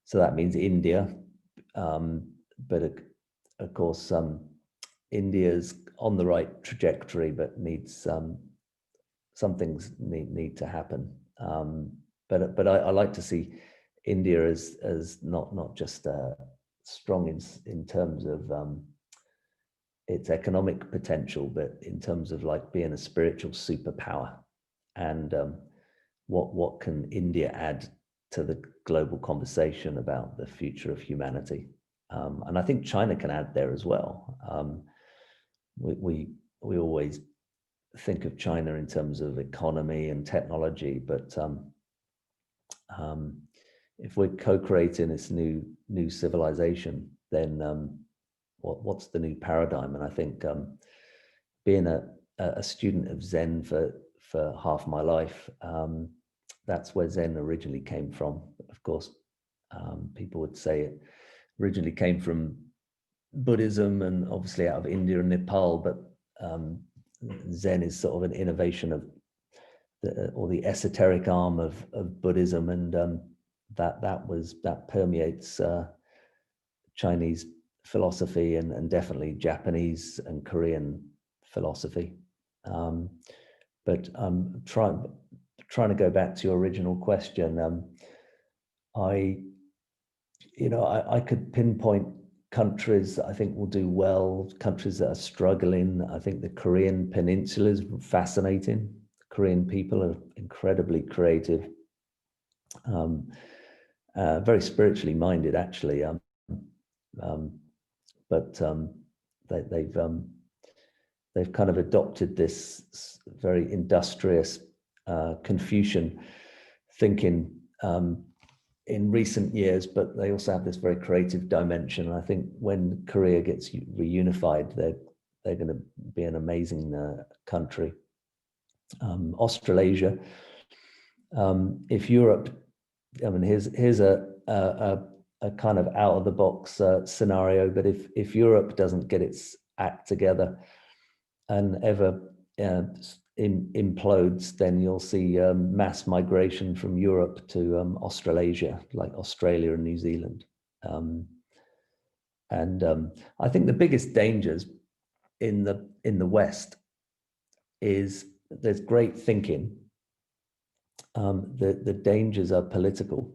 so that means India, but of course India's on the right trajectory, but needs some things need to happen. But I like to see India as not just strong in terms of its economic potential, but in terms of like being a spiritual superpower. And what can India add to the global conversation about the future of humanity? And I think China can add there as well. We always think of China in terms of economy and technology, but if we're co-creating this new civilization, then what's the new paradigm? And I think being a student of Zen for half my life, that's where Zen originally came from. Of course, people would say it originally came from Buddhism and obviously out of India and Nepal, but Zen is sort of an innovation of the esoteric arm of Buddhism, and that permeates Chinese philosophy and definitely Japanese and Korean philosophy. But I'm trying to go back to your original question. I could pinpoint countries that I think will do well, countries that are struggling. I think the Korean Peninsula is fascinating. Korean people are incredibly creative, very spiritually minded, actually. But they've kind of adopted this very industrious Confucian thinking in recent years, but they also have this very creative dimension. And I think when Korea gets reunified, they're going to be an amazing country. Australasia. If Europe, I mean, here's a kind of out of the box scenario, but if Europe doesn't get its act together and ever implodes, then you'll see mass migration from Europe to Australasia, like Australia and New Zealand. And I think the biggest dangers in the West is there's great thinking. The dangers are political.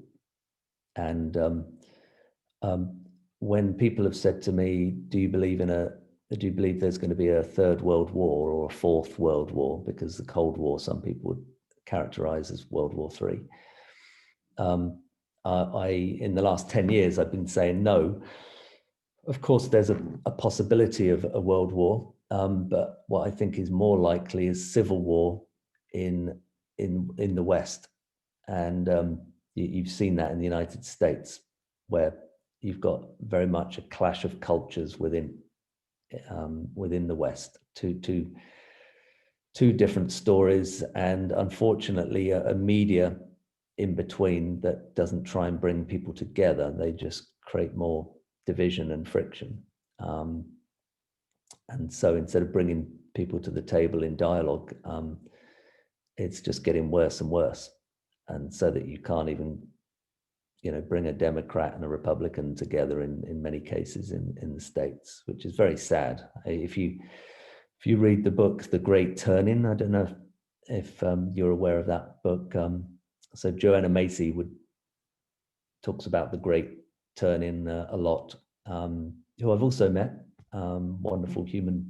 And when people have said to me, do you believe there's going to be a third world war or a fourth world war? Because the Cold War, some people would characterize as World War III. In the last 10 years, I've been saying no. Of course, there's a possibility of a world war, but what I think is more likely is civil war in the West. And you've seen that in the United States, where you've got very much a clash of cultures within the West, two different stories, and unfortunately a media in between that doesn't try and bring people together. They just create more division and friction. And so instead of bringing people to the table in dialogue, it's just getting worse and worse. And so that you can't even, bring a Democrat and a Republican together in many cases in the States, which is very sad. If you read the book, The Great Turning, I don't know if you're aware of that book. So Joanna Macy talks about the Great Turning a lot, who I've also met, wonderful human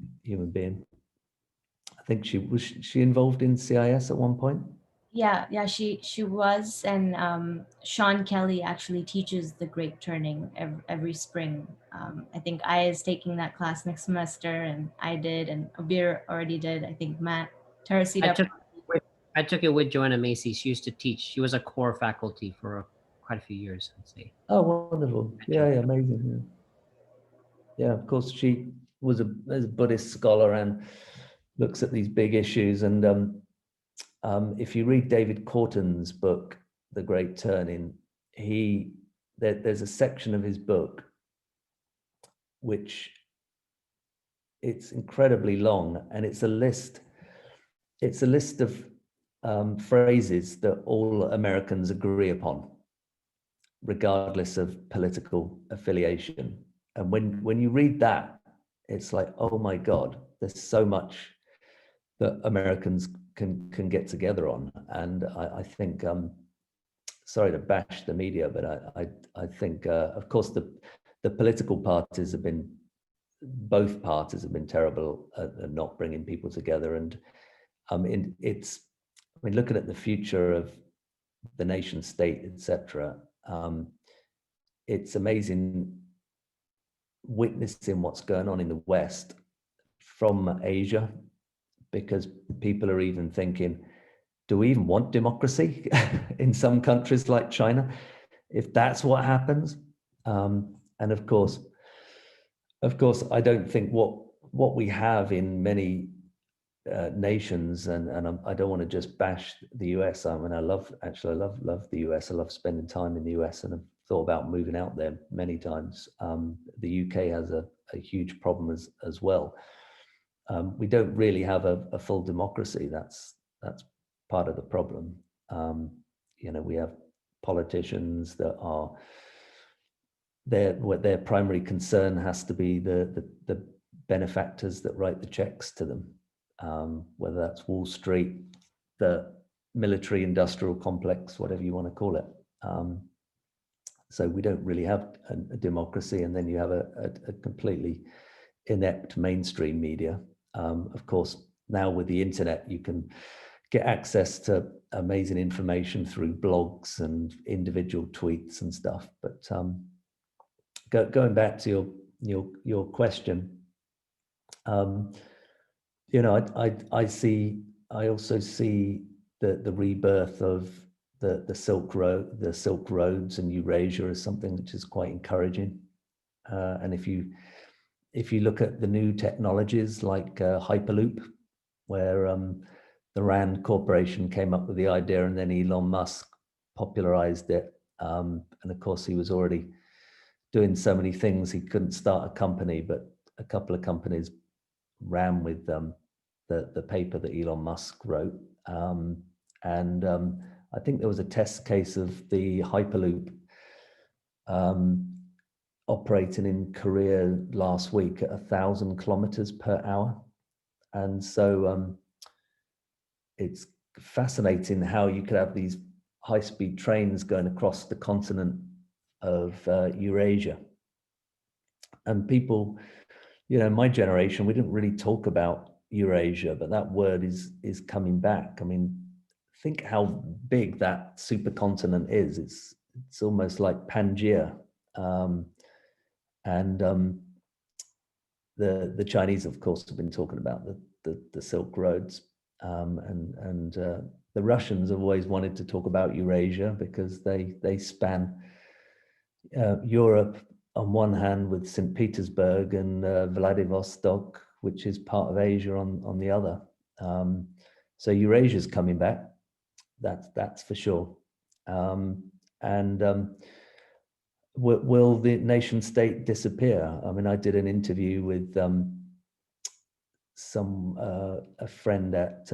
being. I think she was involved in CIIS at one point. Yeah, she was, and Sean Kelly actually teaches The Great Turning every spring. I think I is taking that class next semester, and I did, and Abir already did. I think Matt Teresita. I took it with Joanna Macy. She used to teach. She was a core faculty for quite a few years, I'd say. Oh, wonderful! Yeah, amazing. Yeah, of course, she was a Buddhist scholar and looks at these big issues. And if you read David Corton's book, The Great Turning, there's a section of his book which it's incredibly long, and it's a list of phrases that all Americans agree upon, regardless of political affiliation. And when you read that, it's like, oh my God, there's so much that Americans can get together on. And I think, sorry to bash the media, but I think, of course, the political parties have been, both parties have been terrible at not bringing people together. And looking at the future of the nation state, etc., it's amazing witnessing what's going on in the West from Asia, because people are even thinking, do we even want democracy in some countries like China, if that's what happens? And of course, I don't think what we have in many nations, and I don't want to just bash the US. I mean, I love the US. I love spending time in the US, and I've thought about moving out there many times. The UK has a huge problem as well. We don't really have a full democracy. That's part of the problem. We have politicians that are their primary concern has to be the benefactors that write the checks to them, whether that's Wall Street, the military industrial complex, whatever you want to call it. So we don't really have a democracy, and then you have a completely inept mainstream media. Of course, now with the internet, you can get access to amazing information through blogs and individual tweets and stuff. But going back to your question, I also see the rebirth of the Silk Roads and Eurasia as something which is quite encouraging. And if you look at the new technologies like Hyperloop, where the Rand Corporation came up with the idea, and then Elon Musk popularized it. And of course, he was already doing so many things, he couldn't start a company, but a couple of companies ran with the paper that Elon Musk wrote. And I think there was a test case of the Hyperloop operating in Korea last week at 1,000 kilometers per hour. And so it's fascinating how you could have these high-speed trains going across the continent of Eurasia. And people, my generation, we didn't really talk about Eurasia, but that word is coming back. I mean, think how big that supercontinent is. It's almost like Pangaea. The Chinese, of course, have been talking about the Silk Roads, and the Russians have always wanted to talk about Eurasia because they span Europe on one hand with St. Petersburg and Vladivostok, which is part of Asia on the other. So Eurasia's coming back, that's for sure. Will the nation state disappear? I mean, I did an interview with a friend at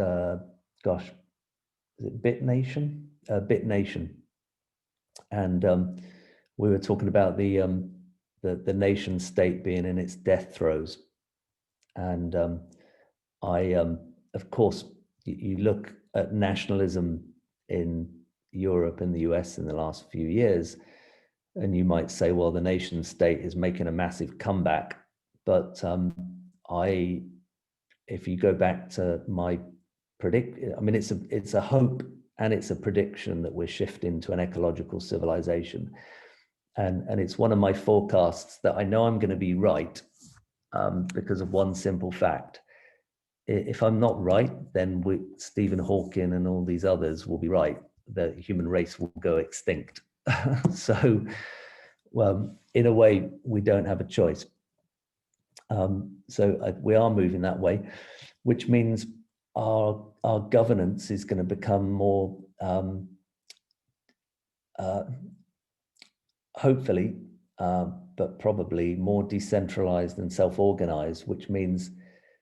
is it BitNation? BitNation, and we were talking about the nation state being in its death throes. And of course, you look at nationalism in Europe and the US in the last few years, and you might say, well, the nation state is making a massive comeback. But if you go back to my it's a hope and it's a prediction that we're shifting to an ecological civilization. And it's one of my forecasts that I know I'm going to be right, because of one simple fact. If I'm not right, then Stephen Hawking and all these others will be right. The human race will go extinct. So, well, in a way, we don't have a choice. We are moving that way, which means our governance is going to become more, hopefully, but probably more decentralized and self-organized, which means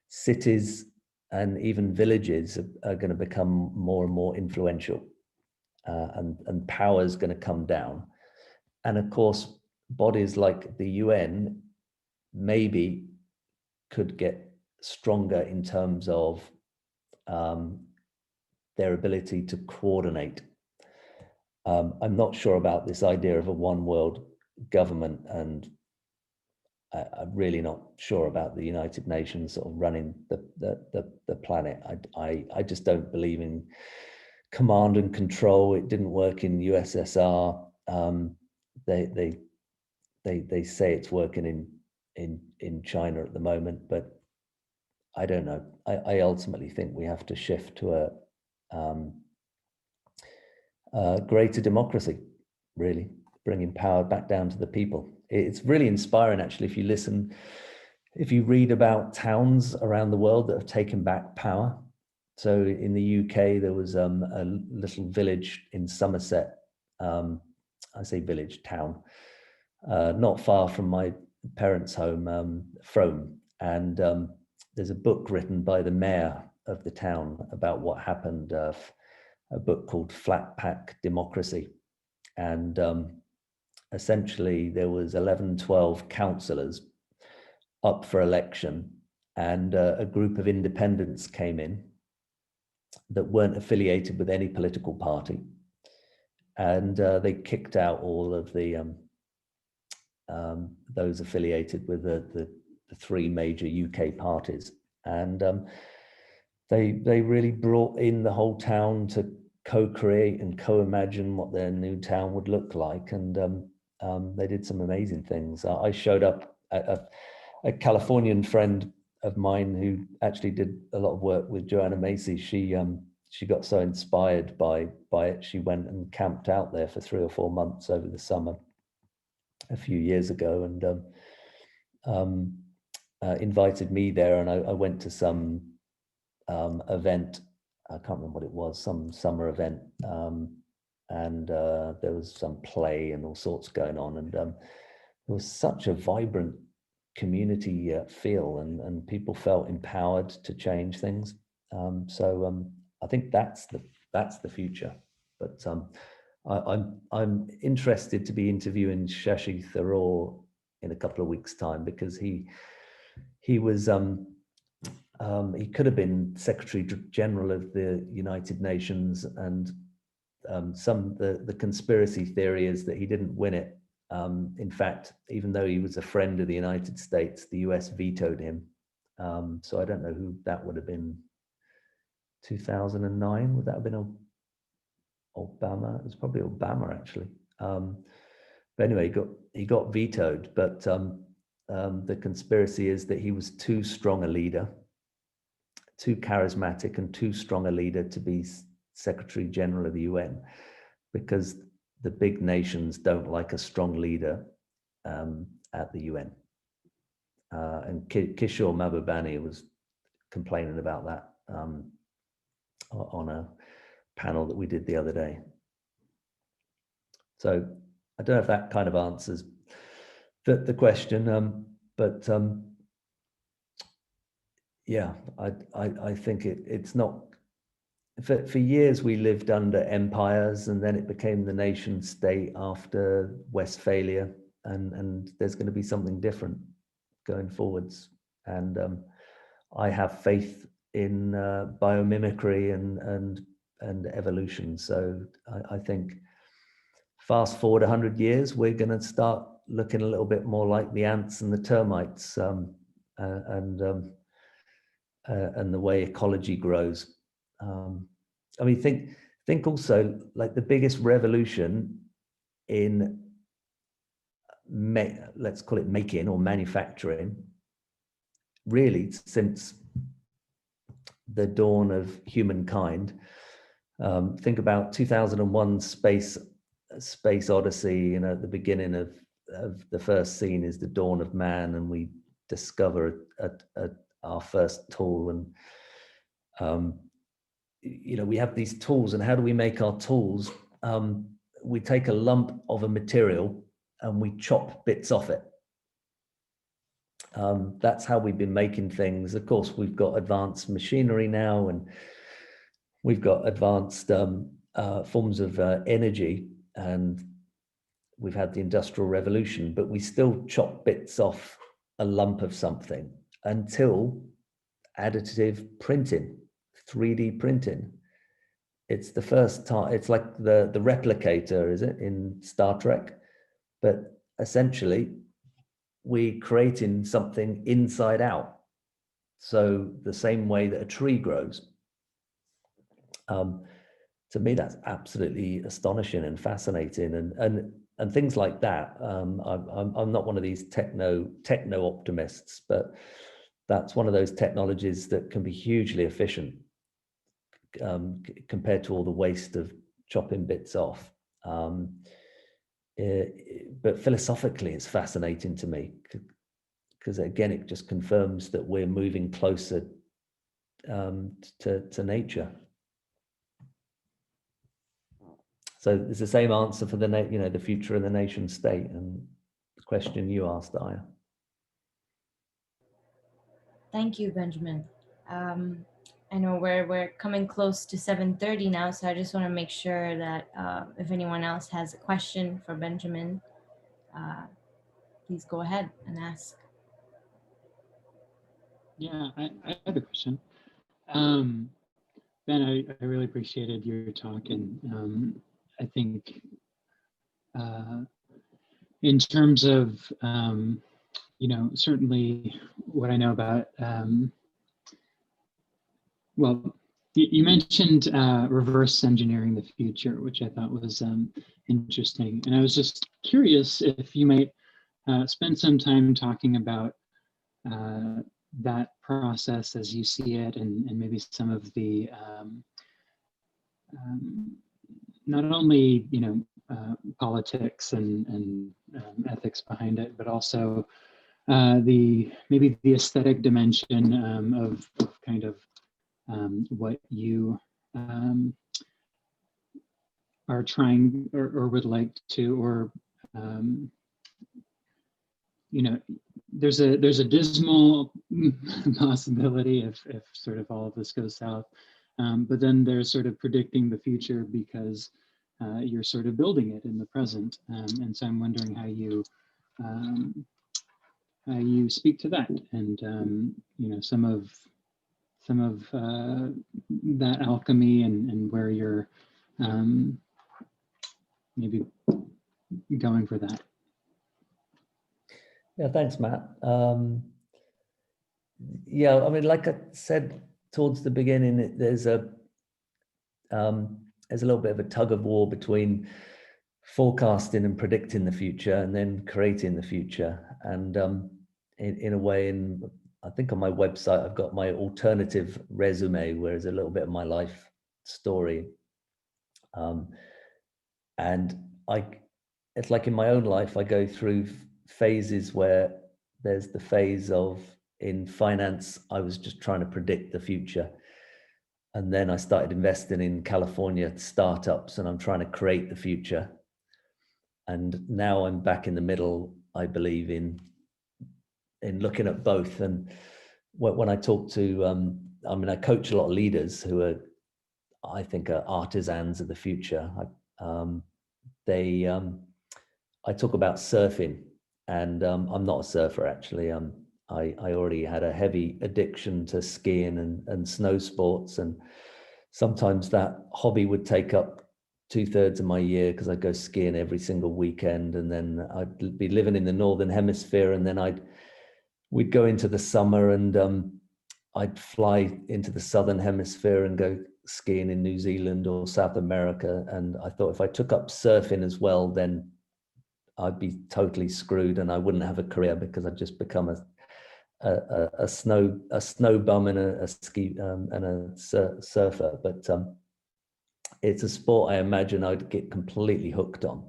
cities and even villages are going to become more and more influential, and power is going to come down. And of course, bodies like the UN maybe could get stronger in terms of their ability to coordinate. I'm not sure about this idea of a one world government, and I'm really not sure about the United Nations sort of running the planet. I just don't believe in command and control. It didn't work in USSR. They say it's working in China at the moment, but I don't know. I ultimately think we have to shift to a greater democracy, really, bringing power back down to the people. It's really inspiring, actually, if you read about towns around the world that have taken back power. So in the UK, there was a little village in Somerset, I say village, town, not far from my parents' home, Frome. And there's a book written by the mayor of the town about what happened, a book called Flat Pack Democracy. And essentially there was 11, 12 councillors up for election, and a group of independents came in that weren't affiliated with any political party. And they kicked out all of the those affiliated with the three major UK parties. And they really brought in the whole town to co-create and co-imagine what their new town would look like. And they did some amazing things. I showed up at a Californian friend of mine who actually did a lot of work with Joanna Macy. She got so inspired by it, she went and camped out there for 3 or 4 months over the summer a few years ago, and invited me there, and I went to some event. I can't remember what it was, some summer event, and there was some play and all sorts going on, and there was such a vibrant community feel, and people felt empowered to change things. So I think that's the future. But I'm interested to be interviewing Shashi Tharoor in a couple of weeks' time, because he was he could have been Secretary General of the United Nations, and the conspiracy theory is that he didn't win it. In fact, even though he was a friend of the United States, the US vetoed him. So I don't know who that would have been. 2009, would that have been Obama? It was probably Obama, actually. But anyway, he got vetoed. But the conspiracy is that he was too strong a leader, too charismatic and too strong a leader to be Secretary General of the UN, because the big nations don't like a strong leader at the UN. And Kishore Mahbubani was complaining about that on a panel that we did the other day. So I don't know if that kind of answers the question, but yeah, I think it's not. For years we lived under empires, and then it became the nation state after Westphalia, and there's going to be something different going forwards. And I have faith in biomimicry and evolution. So I think fast forward 100 years, we're going to start looking a little bit more like the ants and the termites, and the way ecology grows. I mean, think also, like, the biggest revolution in let's call it making or manufacturing, really, since the dawn of humankind. Think about 2001 Space Odyssey. You know, at the beginning of the first scene is the dawn of man, and we discover our first tool. And you know, we have these tools, and how do we make our tools? We take a lump of a material and we chop bits off it. That's how we've been making things. Of course, we've got advanced machinery now, and we've got advanced forms of energy, and we've had the Industrial Revolution, but we still chop bits off a lump of something until additive printing, 3D printing. It's the first time. It's like the replicator, is it, in Star Trek? But essentially, we're creating something inside out. So the same way that a tree grows. To me, that's absolutely astonishing and fascinating, and things like that. I'm not one of these techno optimists, but that's one of those technologies that can be hugely efficient compared to all the waste of chopping bits off. But philosophically, it's fascinating to me because again, it just confirms that we're moving closer to nature. So it's the same answer for the future of the nation state and the question you asked, Aya. Thank you, Benjamin. I know we're coming close to 7:30 now, so I just want to make sure that if anyone else has a question for Benjamin, please go ahead and ask. Yeah, I have a question. Ben, I really appreciated your talk, and I think in terms of certainly what I know about well, you mentioned reverse engineering the future, which I thought was interesting, and I was just curious if you might spend some time talking about that process as you see it, and maybe some of the not only politics and ethics behind it, but also maybe the aesthetic dimension of kind of what you are trying or would like to, or there's a dismal possibility if sort of all of this goes south, but then there's sort of predicting the future because you're sort of building it in the present, and so I'm wondering how you speak to that, and some of that alchemy and where you're maybe going for that. Yeah, thanks, Matt. Yeah, I mean, like I said towards the beginning, there's a little bit of a tug of war between forecasting and predicting the future, and then creating the future. And in a way, I think on my website, I've got my alternative resume, where there's a little bit of my life story. And it's like in my own life, I go through phases where there's the phase of, in finance, I was just trying to predict the future. And then I started investing in California startups, and I'm trying to create the future. And now I'm back in the middle, I believe, in looking at both. And when I talk to, I coach a lot of leaders who are, I think, are artisans of the future. I talk about surfing, and I'm not a surfer, actually. I already had a heavy addiction to skiing and snow sports, and sometimes that hobby would take up 2/3 of my year because I'd go skiing every single weekend, and then I'd be living in the Northern Hemisphere, and then we'd go into the summer, and I'd fly into the Southern Hemisphere and go skiing in New Zealand or South America. And I thought if I took up surfing as well, then I'd be totally screwed, and I wouldn't have a career because I'd just become a snow bum and a ski and a surfer. But it's a sport I imagine I'd get completely hooked on.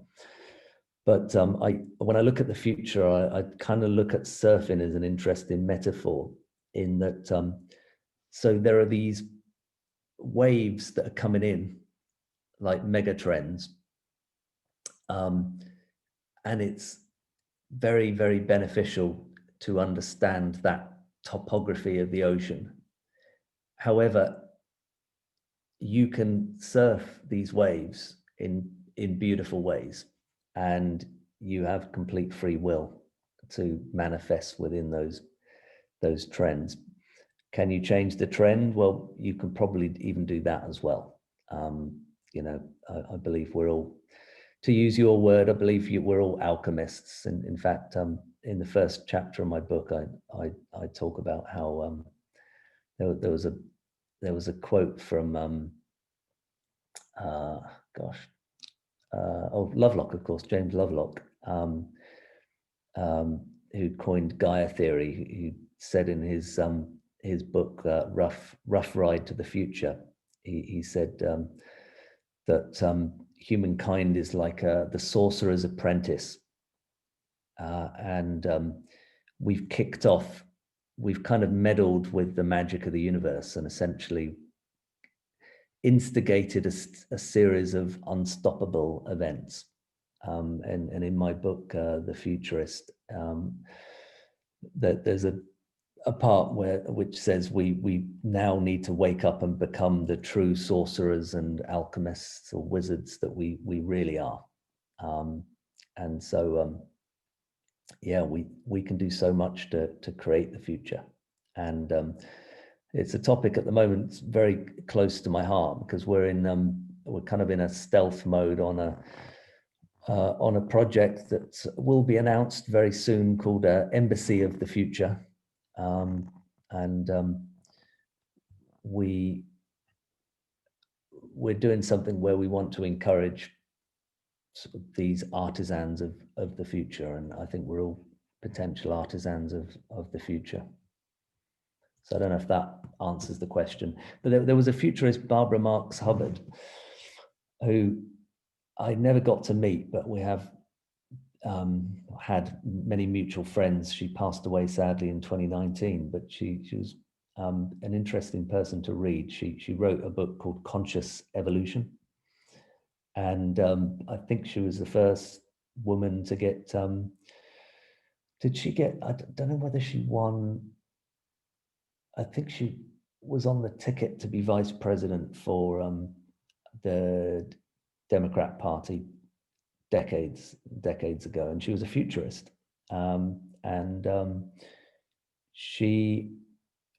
But when I look at the future, I kind of look at surfing as an interesting metaphor, in that so there are these waves that are coming in, like mega trends, and it's very, very beneficial to understand that topography of the ocean. However, you can surf these waves in beautiful ways, and you have complete free will to manifest within those trends. Can you change the trend? Well, you can probably even do that as well. You know, I believe we're all, to use your word, I believe we're all alchemists. And in fact, in the first chapter of my book, I talk about how there was a quote from Lovelock, of course, James Lovelock, who coined Gaia theory, who said in his book Rough Ride to the Future, he said that humankind is like the sorcerer's apprentice, and we've kind of meddled with the magic of the universe and essentially instigated a series of unstoppable events. And in my book, The Futurist, that there's a part which says we now need to wake up and become the true sorcerers and alchemists or wizards that we really are. And so yeah, we can do so much to create the future. And it's a topic at the moment very close to my heart, because we're kind of in a stealth mode on a project that will be announced very soon called Embassy of the Future. We're doing something where we want to encourage sort of these artisans of the future, and I think we're all potential artisans of the future. So I don't know if that answers the question, but there was a futurist, Barbara Marx Hubbard, who I never got to meet, but we have had many mutual friends. She passed away sadly in 2019, but she was an interesting person to read. She wrote a book called Conscious Evolution, and I think she was the first woman to get. Did she get? I don't know whether she won. I think she was on the ticket to be vice president for the Democrat Party decades ago, and she was a futurist, and she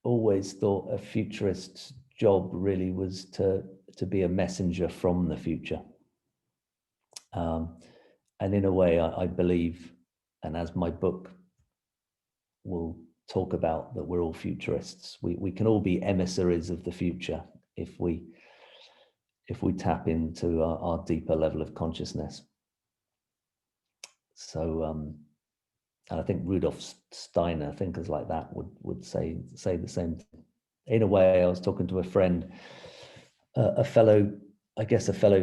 always thought a futurist's job really was to be a messenger from the future, and in a way I believe, and as my book will talk about, that we're all futurists. We can all be emissaries of the future if we tap into our deeper level of consciousness. So and I think Rudolf Steiner, thinkers like that, would say the same thing. In a way, I was talking to a friend, a fellow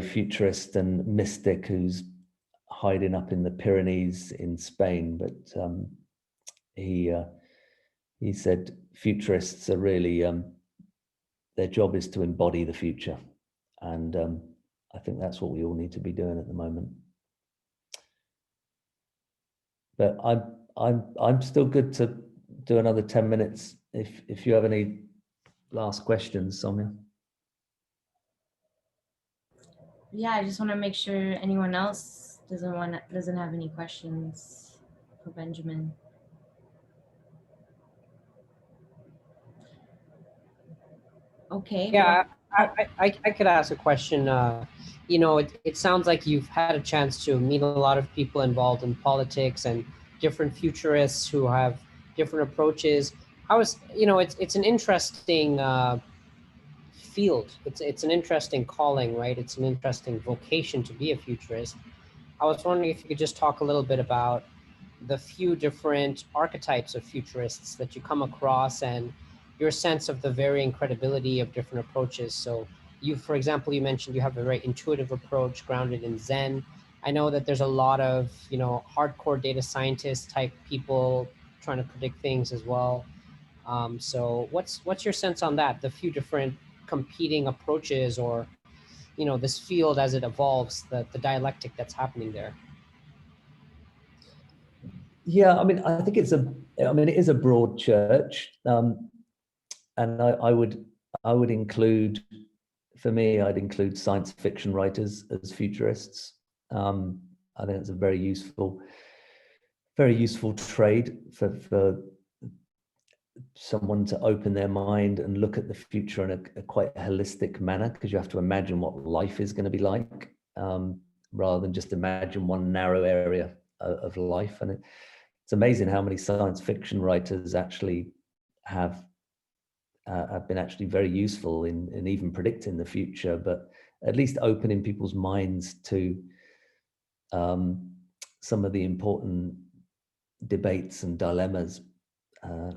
futurist and mystic who's hiding up in the Pyrenees in Spain, but he said futurists are really, their job is to embody the future. And I think that's what we all need to be doing at the moment. But I'm still good to do another 10 minutes if you have any last questions, Soumya. Yeah, I just want to make sure anyone else doesn't have any questions for Benjamin. Okay. Yeah, I could ask a question. You know, it sounds like you've had a chance to meet a lot of people involved in politics and different futurists who have different approaches. It's an interesting field. It's an interesting calling, right? It's an interesting vocation to be a futurist. I was wondering if you could just talk a little bit about the few different archetypes of futurists that you come across and your sense of the varying credibility of different approaches. So for example, you mentioned you have a very intuitive approach grounded in Zen. I know that there's a lot of, hardcore data scientist type people trying to predict things as well. So what's your sense on that? The few different competing approaches, or, this field as it evolves, the dialectic that's happening there. Yeah, I mean, I think it is a broad church, and I would include, for me, I'd include science fiction writers as futurists. I think it's a very useful trade for someone to open their mind and look at the future in a quite holistic manner, because you have to imagine what life is going to be like, rather than just imagine one narrow area of life. And it's amazing how many science fiction writers actually have been actually very useful in even predicting the future, but at least opening people's minds to some of the important debates and dilemmas,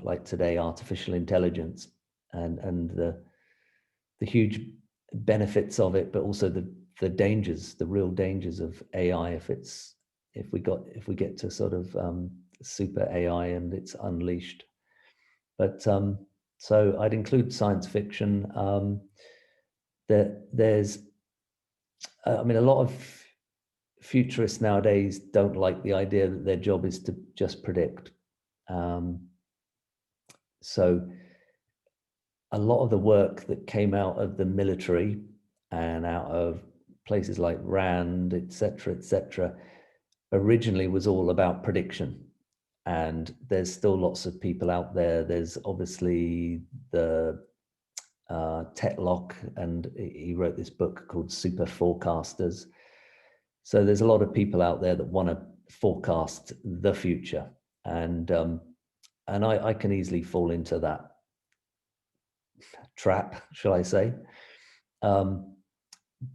like today, artificial intelligence, and the huge benefits of it, but also the dangers, the real dangers of AI if we get to sort of super AI and it's unleashed. But so I'd include science fiction. There's, I mean, a lot of futurists nowadays don't like the idea that their job is to just predict. So a lot of the work that came out of the military and out of places like RAND, etc., originally was all about prediction. And there's still lots of people out there. There's obviously the Tetlock, and he wrote this book called Super Forecasters. So there's a lot of people out there that want to forecast the future, and I can easily fall into that trap, shall I say,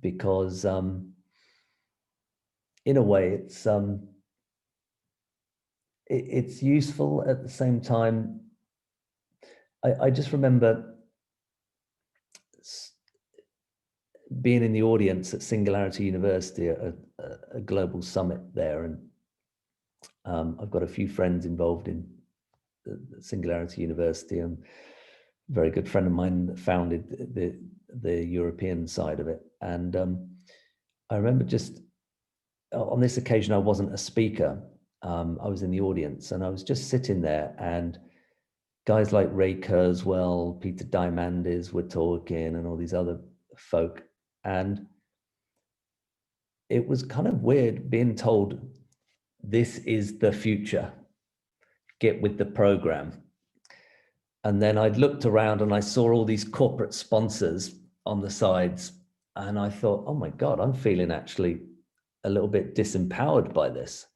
because in a way it's useful. At the same time, I just remember being in the audience at Singularity University at a global summit there, and I've got a few friends involved in the Singularity University, and a very good friend of mine that founded the European side of it. And I remember just on this occasion, I wasn't a speaker. I was in the audience, and I was just sitting there, and guys like Ray Kurzweil, Peter Diamandis were talking, and all these other folk. And it was kind of weird being told, this is the future, get with the program. And then I'd looked around and I saw all these corporate sponsors on the sides, and I thought, oh my God, I'm feeling actually a little bit disempowered by this,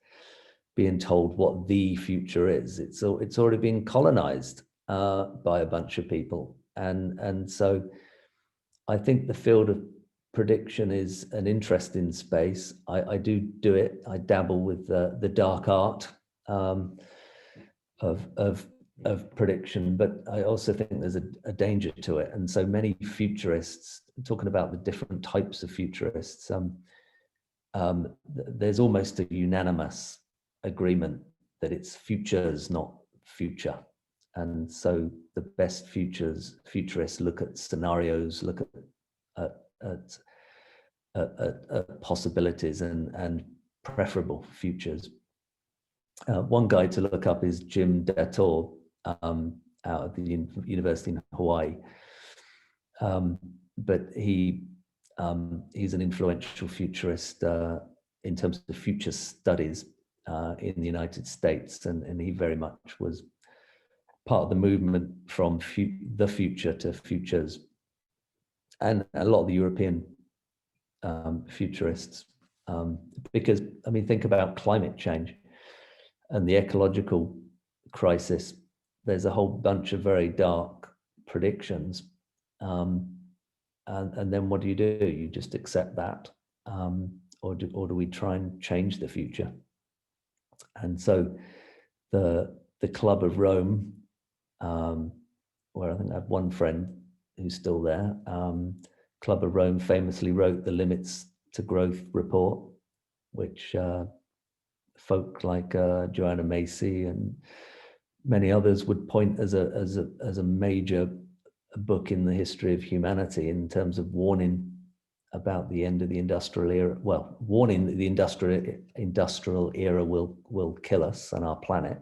being told what the future is. It's already been colonized by a bunch of people. And so I think the field of prediction is an interesting space. I do it. I dabble with the dark art of prediction, but I also think there's a danger to it. And so many futurists, talking about the different types of futurists, there's almost a unanimous agreement that it's futures, not future. And so the best futurists look at scenarios, look at possibilities and preferable futures. One guy to look up is Jim Detour, out of the University in Hawaii. But he's an influential futurist in terms of future studies in the United States, and he very much was part of the movement from the future to futures. And a lot of the European futurists, because, I mean, think about climate change and the ecological crisis. There's a whole bunch of very dark predictions. And then what do? You just accept that, or do we try and change the future? And so the Club of Rome, where I think I have one friend who's still there, Club of Rome famously wrote the Limits to Growth report, which folk like Joanna Macy and many others would point as a major book in the history of humanity in terms of warning about the end of the industrial era, well, warning that the industrial era will kill us and our planet.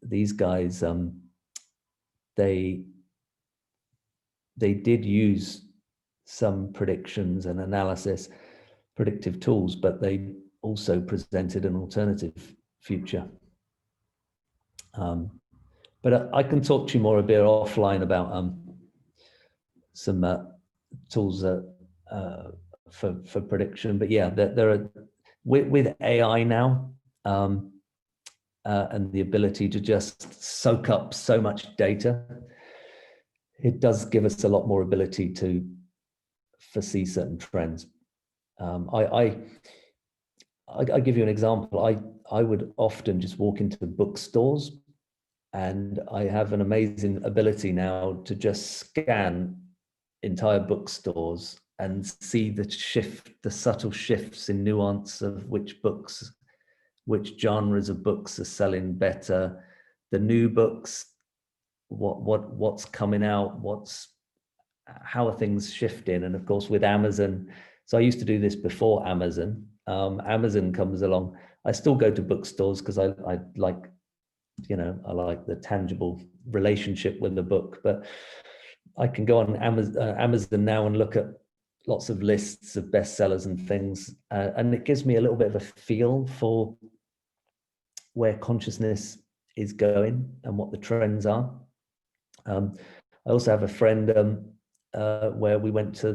These guys, they did use some predictions and analysis, predictive tools, but they also presented an alternative future. But I can talk to you more a bit offline about some tools for prediction. But yeah, there are with AI now and the ability to just soak up so much data, it does give us a lot more ability to foresee certain trends. I give you an example. I would often just walk into the bookstores, and I have an amazing ability now to just scan entire bookstores and see the subtle shifts in nuance of which books, which genres of books are selling better, the new books, what's coming out, how are things shifting. And of course with Amazon, so I used to do this before Amazon. Amazon comes along. I still go to bookstores because I like, I like the tangible relationship with the book, but I can go on Amazon now and look at lots of lists of bestsellers and things, and it gives me a little bit of a feel for where consciousness is going and what the trends are. I also have a friend where we went to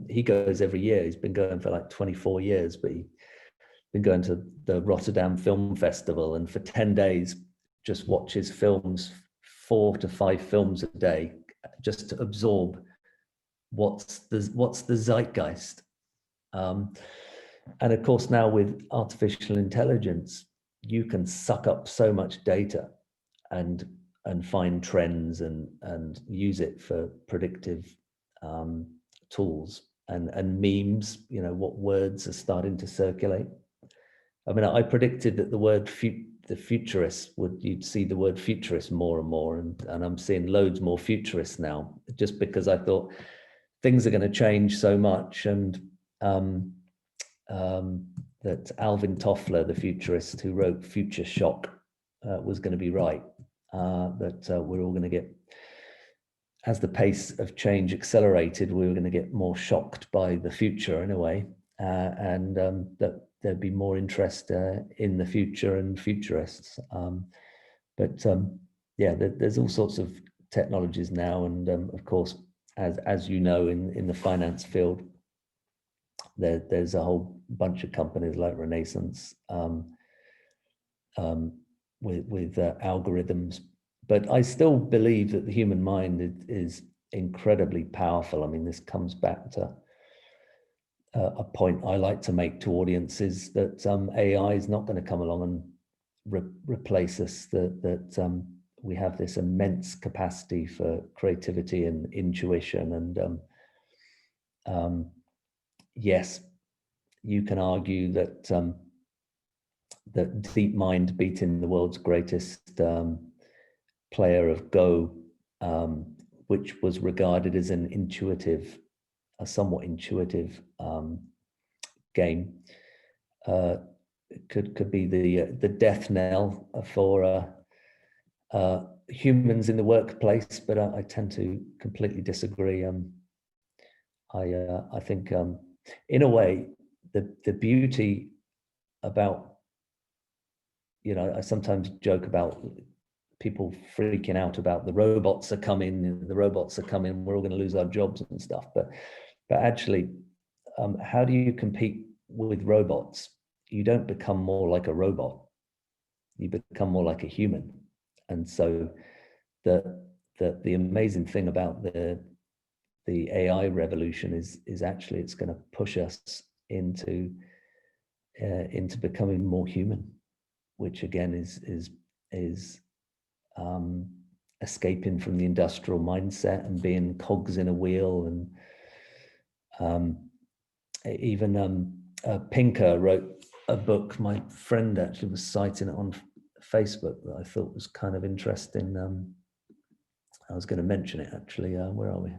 he goes every year. He's been going for like 24 years, but he's been going to the Rotterdam Film Festival, and for 10 days just watches films, 4 to 5 films a day, just to absorb what's the zeitgeist. And of course now with artificial intelligence, you can suck up so much data and find trends and use it for predictive tools and memes, what words are starting to circulate. I mean, I predicted that the word the futurists you'd see the word futurist more and more, and I'm seeing loads more futurists now, just because I thought things are going to change so much, and that Alvin Toffler, the futurist who wrote Future Shock, was going to be right, that we're all going to get, as the pace of change accelerated, we were going to get more shocked by the future in a way, and that there'd be more interest in the future and futurists. Yeah, there's all sorts of technologies now, and of course, as you know, in the finance field, there's a whole bunch of companies like Renaissance with algorithms. But I still believe that the human mind is incredibly powerful. I mean, this comes back to a point I like to make to audiences, that AI is not going to come along and replace us, that we have this immense capacity for creativity and intuition. And yes, you can argue that that DeepMind beating the world's greatest player of Go, which was regarded as a somewhat intuitive game, could be the death knell for humans in the workplace. But I tend to completely disagree. I think in a way the beauty about, I sometimes joke about people freaking out about the robots are coming, we're all going to lose our jobs and stuff, but actually, how do you compete with robots? You don't become more like a robot, you become more like a human. And so the amazing thing about the AI revolution is actually it's going to push us into becoming more human, which again is escaping from the industrial mindset and being cogs in a wheel. And even Pinker wrote a book. My friend actually was citing it on Facebook that I thought was kind of interesting. I was going to mention it actually. Where are we?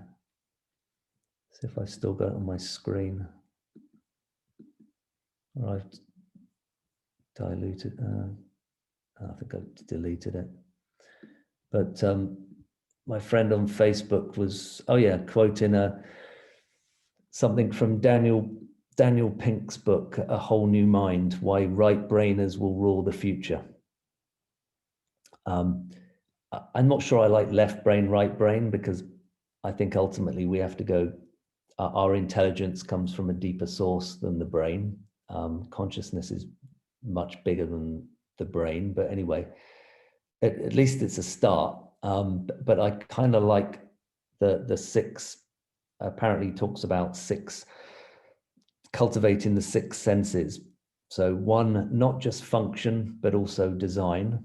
See if I still got it on my screen. Or I've diluted. I think I've deleted it. But my friend on Facebook was, quoting something from Daniel Pink's book, A Whole New Mind: Why Right-Brainers Will Rule the Future. I'm not sure I like left brain, right brain, because I think ultimately we have to go, our intelligence comes from a deeper source than the brain. Consciousness is much bigger than the brain, but anyway, at least it's a start. But I kind of like the six, apparently talks about six, cultivating the six senses. So 1, not just function, but also design.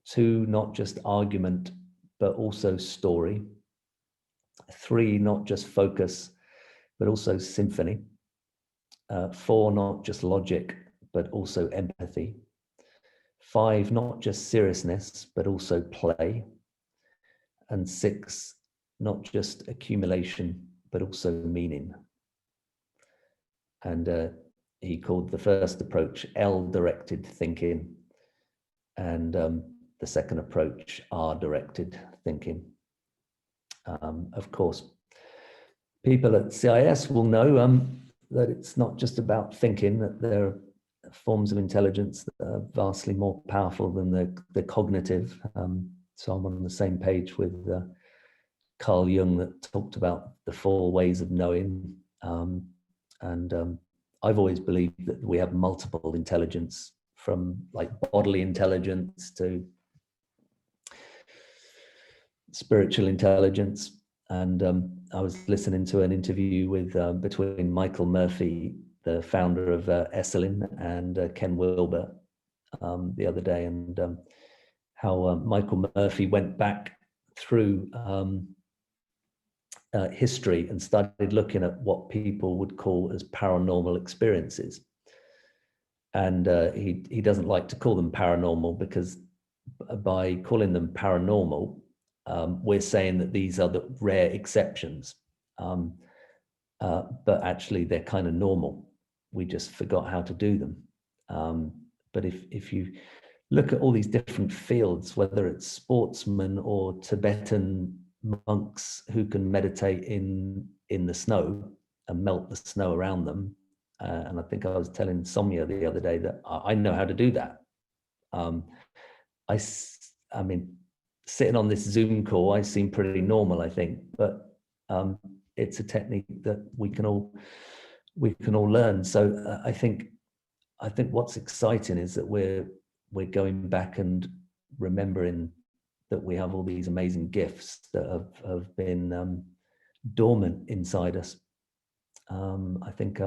2, not just argument, but also story. 3, not just focus, but also symphony. 4, not just logic, but also empathy. 5, not just seriousness, but also play. And 6, not just accumulation, but also meaning. And he called the first approach L-directed thinking, and the second approach R-directed thinking. Of course, people at CIIS will know that it's not just about thinking, that there are forms of intelligence that are vastly more powerful than the cognitive. So I'm on the same page with Carl Jung, that talked about the 4 ways of knowing. I've always believed that we have multiple intelligence, from like bodily intelligence to spiritual intelligence. And I was listening to an interview with between Michael Murphy, the founder of Esalen, and Ken Wilber the other day, and how Michael Murphy went back through history and started looking at what people would call as paranormal experiences. And he doesn't like to call them paranormal, because by calling them paranormal, we're saying that these are the rare exceptions, but actually they're kind of normal. We just forgot how to do them. But if you look at all these different fields, whether it's sportsmen or Tibetan monks who can meditate in the snow and melt the snow around them, and I think I was telling Soumya the other day that I know how to do that. I mean, sitting on this Zoom call, I seem pretty normal, I think, but it's a technique that we can all learn. So I think what's exciting is that we're going back and remembering that we have all these amazing gifts that have been dormant inside us. I think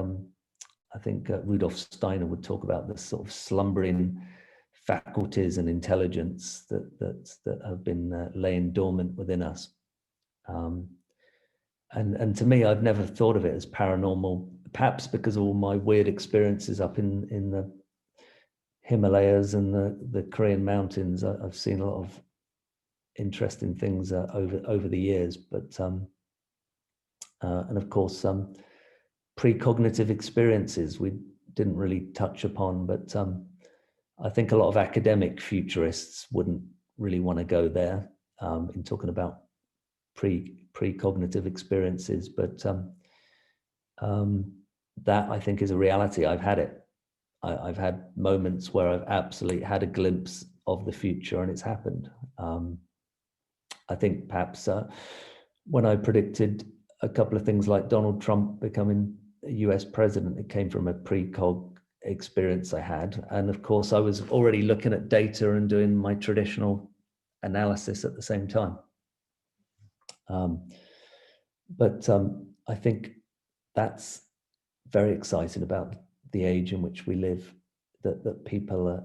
Rudolf Steiner would talk about this sort of slumbering faculties and intelligence that have been laying dormant within us. And to me, I've never thought of it as paranormal, perhaps because of all my weird experiences up in the Himalayas and the Korean mountains. I've seen a lot of interesting things over the years, but and of course precognitive experiences we didn't really touch upon, but I think a lot of academic futurists wouldn't really want to go there in talking about precognitive experiences, but that I think is a reality. I've had it. I've had moments where I've absolutely had a glimpse of the future, and it's happened. I think perhaps when I predicted a couple of things like Donald Trump becoming a US president, it came from a precog experience I had. And of course, I was already looking at data and doing my traditional analysis at the same time. But I think that's very exciting about the age in which we live, that people are,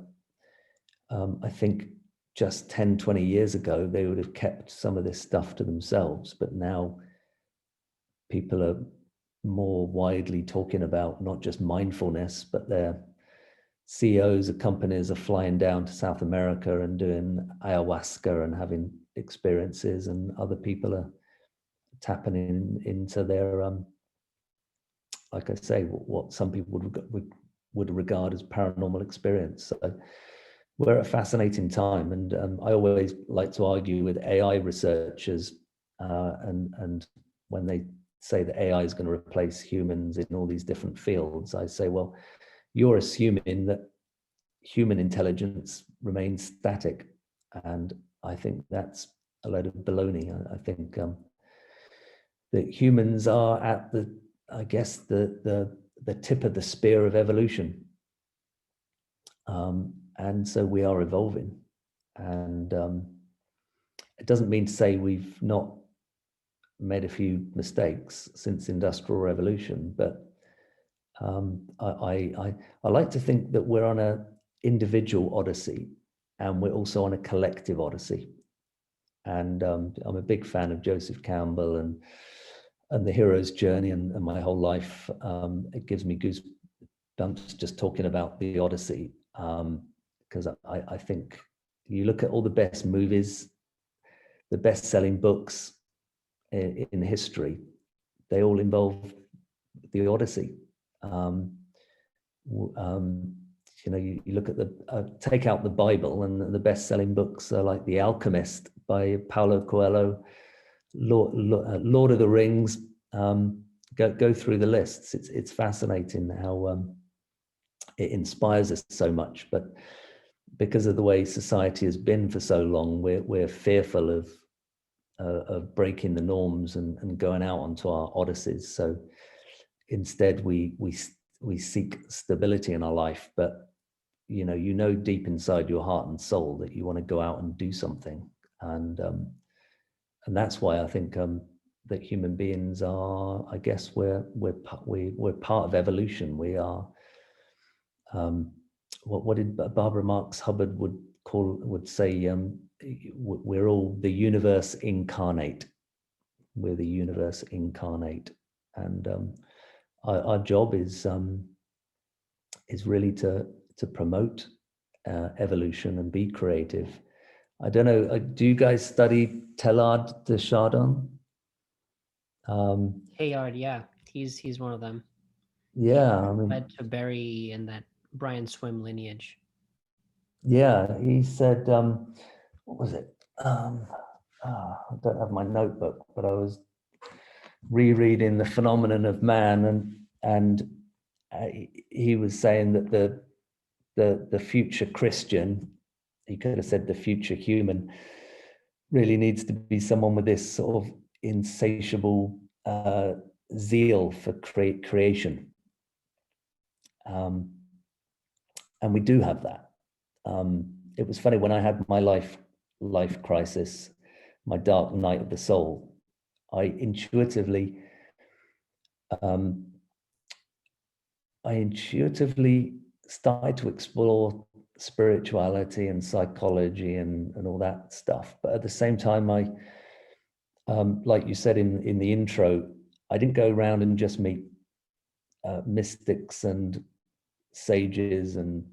I think just 10, 20 years ago, they would have kept some of this stuff to themselves, but now people are more widely talking about not just mindfulness, but their CEOs of companies are flying down to South America and doing ayahuasca and having experiences, and other people are tapping into their like I say, what some people would regard as paranormal experience. So we're at a fascinating time, and I always like to argue with AI researchers, and when they say that AI is going to replace humans in all these different fields, I say, well, you're assuming that human intelligence remains static, and I think that's a load of baloney. I think that humans are at the, I guess, the tip of the spear of evolution, and so we are evolving, and it doesn't mean to say we've not made a few mistakes since the Industrial Revolution, but I like to think that we're on an individual odyssey, and we're also on a collective odyssey. And I'm a big fan of Joseph Campbell and the hero's journey, and my whole life. It gives me goosebumps just talking about the Odyssey, because I think you look at all the best movies, the best-selling books in history, they all involve the Odyssey. You look at take out the Bible, and the best-selling books are like The Alchemist by Paulo Coelho, Lord of the Rings. Go through the lists. It's fascinating how it inspires us so much, but because of the way society has been for so long, we're fearful of breaking the norms and going out onto our odysseys. So instead, we seek stability in our life, but you know deep inside your heart and soul that you want to go out and do something, and that's why I think that human beings are, I guess, we're part of evolution. We are. What did Barbara Marx Hubbard would say? We're all the universe incarnate. We're the universe incarnate, and our job is really to promote evolution and be creative. I don't know. Do you guys study Teilhard de Chardin? Teilhard, yeah, he's one of them. Yeah, I mean, Led to Barry and that Brian Swim lineage. Yeah, he said, what was it? I don't have my notebook, but I was rereading The Phenomenon of Man, and he was saying that the future Christian, he could have said the future human, really needs to be someone with this sort of insatiable zeal for creation. And we do have that. It was funny when I had my life crisis, my dark night of the soul. I intuitively started to explore spirituality and psychology and all that stuff. But at the same time, I, like you said in the intro, I didn't go around and just meet mystics and sages and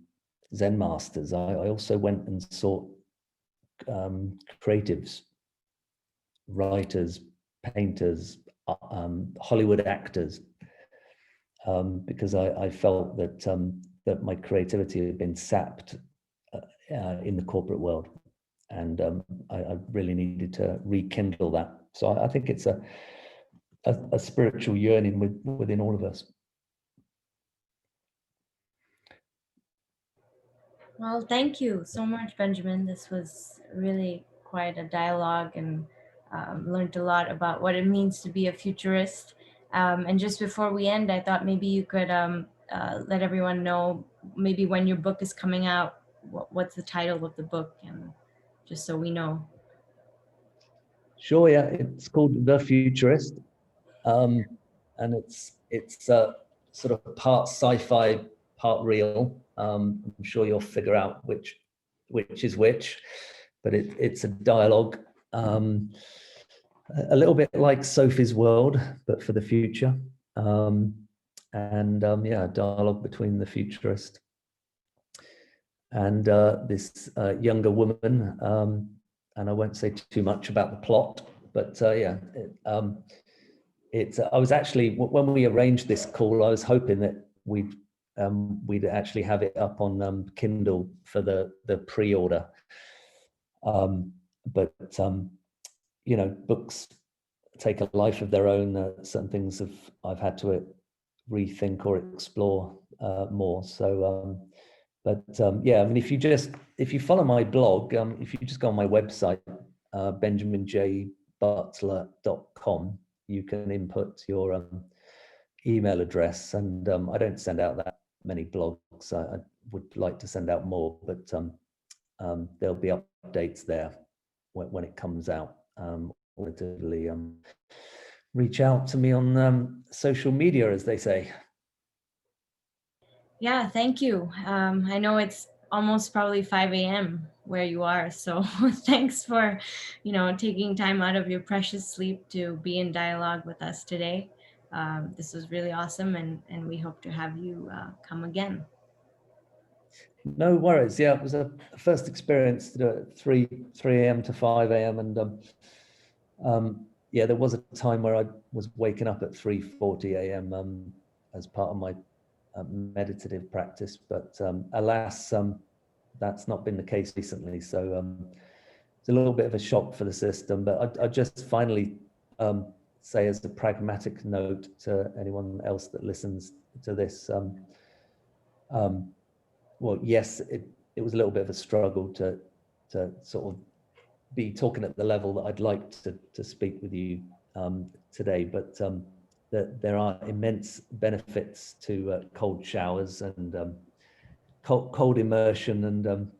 Zen masters. I also went and sought creatives, writers, painters, Hollywood actors, because I felt that my creativity had been sapped in the corporate world, and I really needed to rekindle that. So I think it's a spiritual yearning within all of us. Well, thank you so much, Benjamin. This was really quite a dialogue, and learned a lot about what it means to be a futurist. And just before we end, I thought maybe you could let everyone know maybe when your book is coming out, what's the title of the book, and just so we know. Sure, yeah, it's called The Futurist, and it's sort of part sci-fi, part real. I'm sure you'll figure out which is which, but it's a dialogue, a little bit like Sophie's World, but for the future, yeah, a dialogue between the futurist and this younger woman, and I won't say too much about the plot, but yeah, I was actually, when we arranged this call, I was hoping that we'd actually have it up on Kindle for the pre-order. But you know, books take a life of their own. Certain things I've had to rethink or explore more. So, yeah, I mean, if you follow my blog, if you just go on my website, benjaminjbutler.com, you can input your email address, and I don't send out that many blogs. I would like to send out more, but there'll be updates there when it comes out. Alternatively, reach out to me on social media, as they say. Yeah, thank you. I know it's almost probably 5 a.m. where you are, so thanks for, taking time out of your precious sleep to be in dialogue with us today. This was really awesome, and we hope to have you come again. No worries. Yeah, it was a first experience to do it 3 a.m. to 5 a.m. and yeah, there was a time where I was waking up at 3:40 a.m. As part of my meditative practice, but alas, that's not been the case recently. So it's a little bit of a shock for the system. But I just finally say, as a pragmatic note to anyone else that listens to this, well, yes, it was a little bit of a struggle to sort of be talking at the level that I'd like to speak with you today, but there are immense benefits to cold showers and cold immersion, and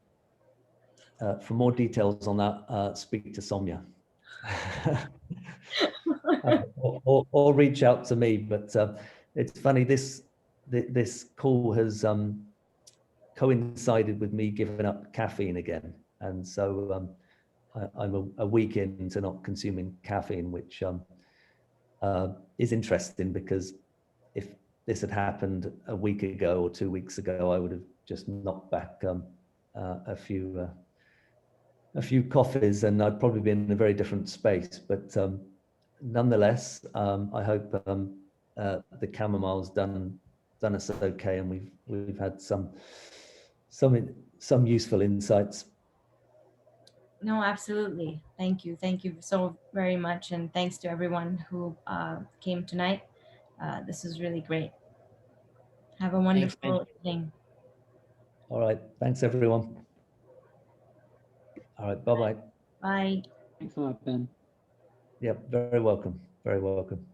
for more details on that, speak to Soumya. or reach out to me. But it's funny, this call has coincided with me giving up caffeine again, and so I'm a week into not consuming caffeine, which is interesting, because if this had happened a week ago or 2 weeks ago, I would have just knocked back a few coffees, and I'd probably be in a very different space. But nonetheless, I hope the chamomile's done us okay, and we've had some useful insights. No, absolutely. Thank you so very much, and thanks to everyone who came tonight. This is really great. Have a wonderful evening. All right, thanks everyone. All right, bye-bye. Bye. Thanks a lot, Ben. Yeah, very welcome. Very welcome.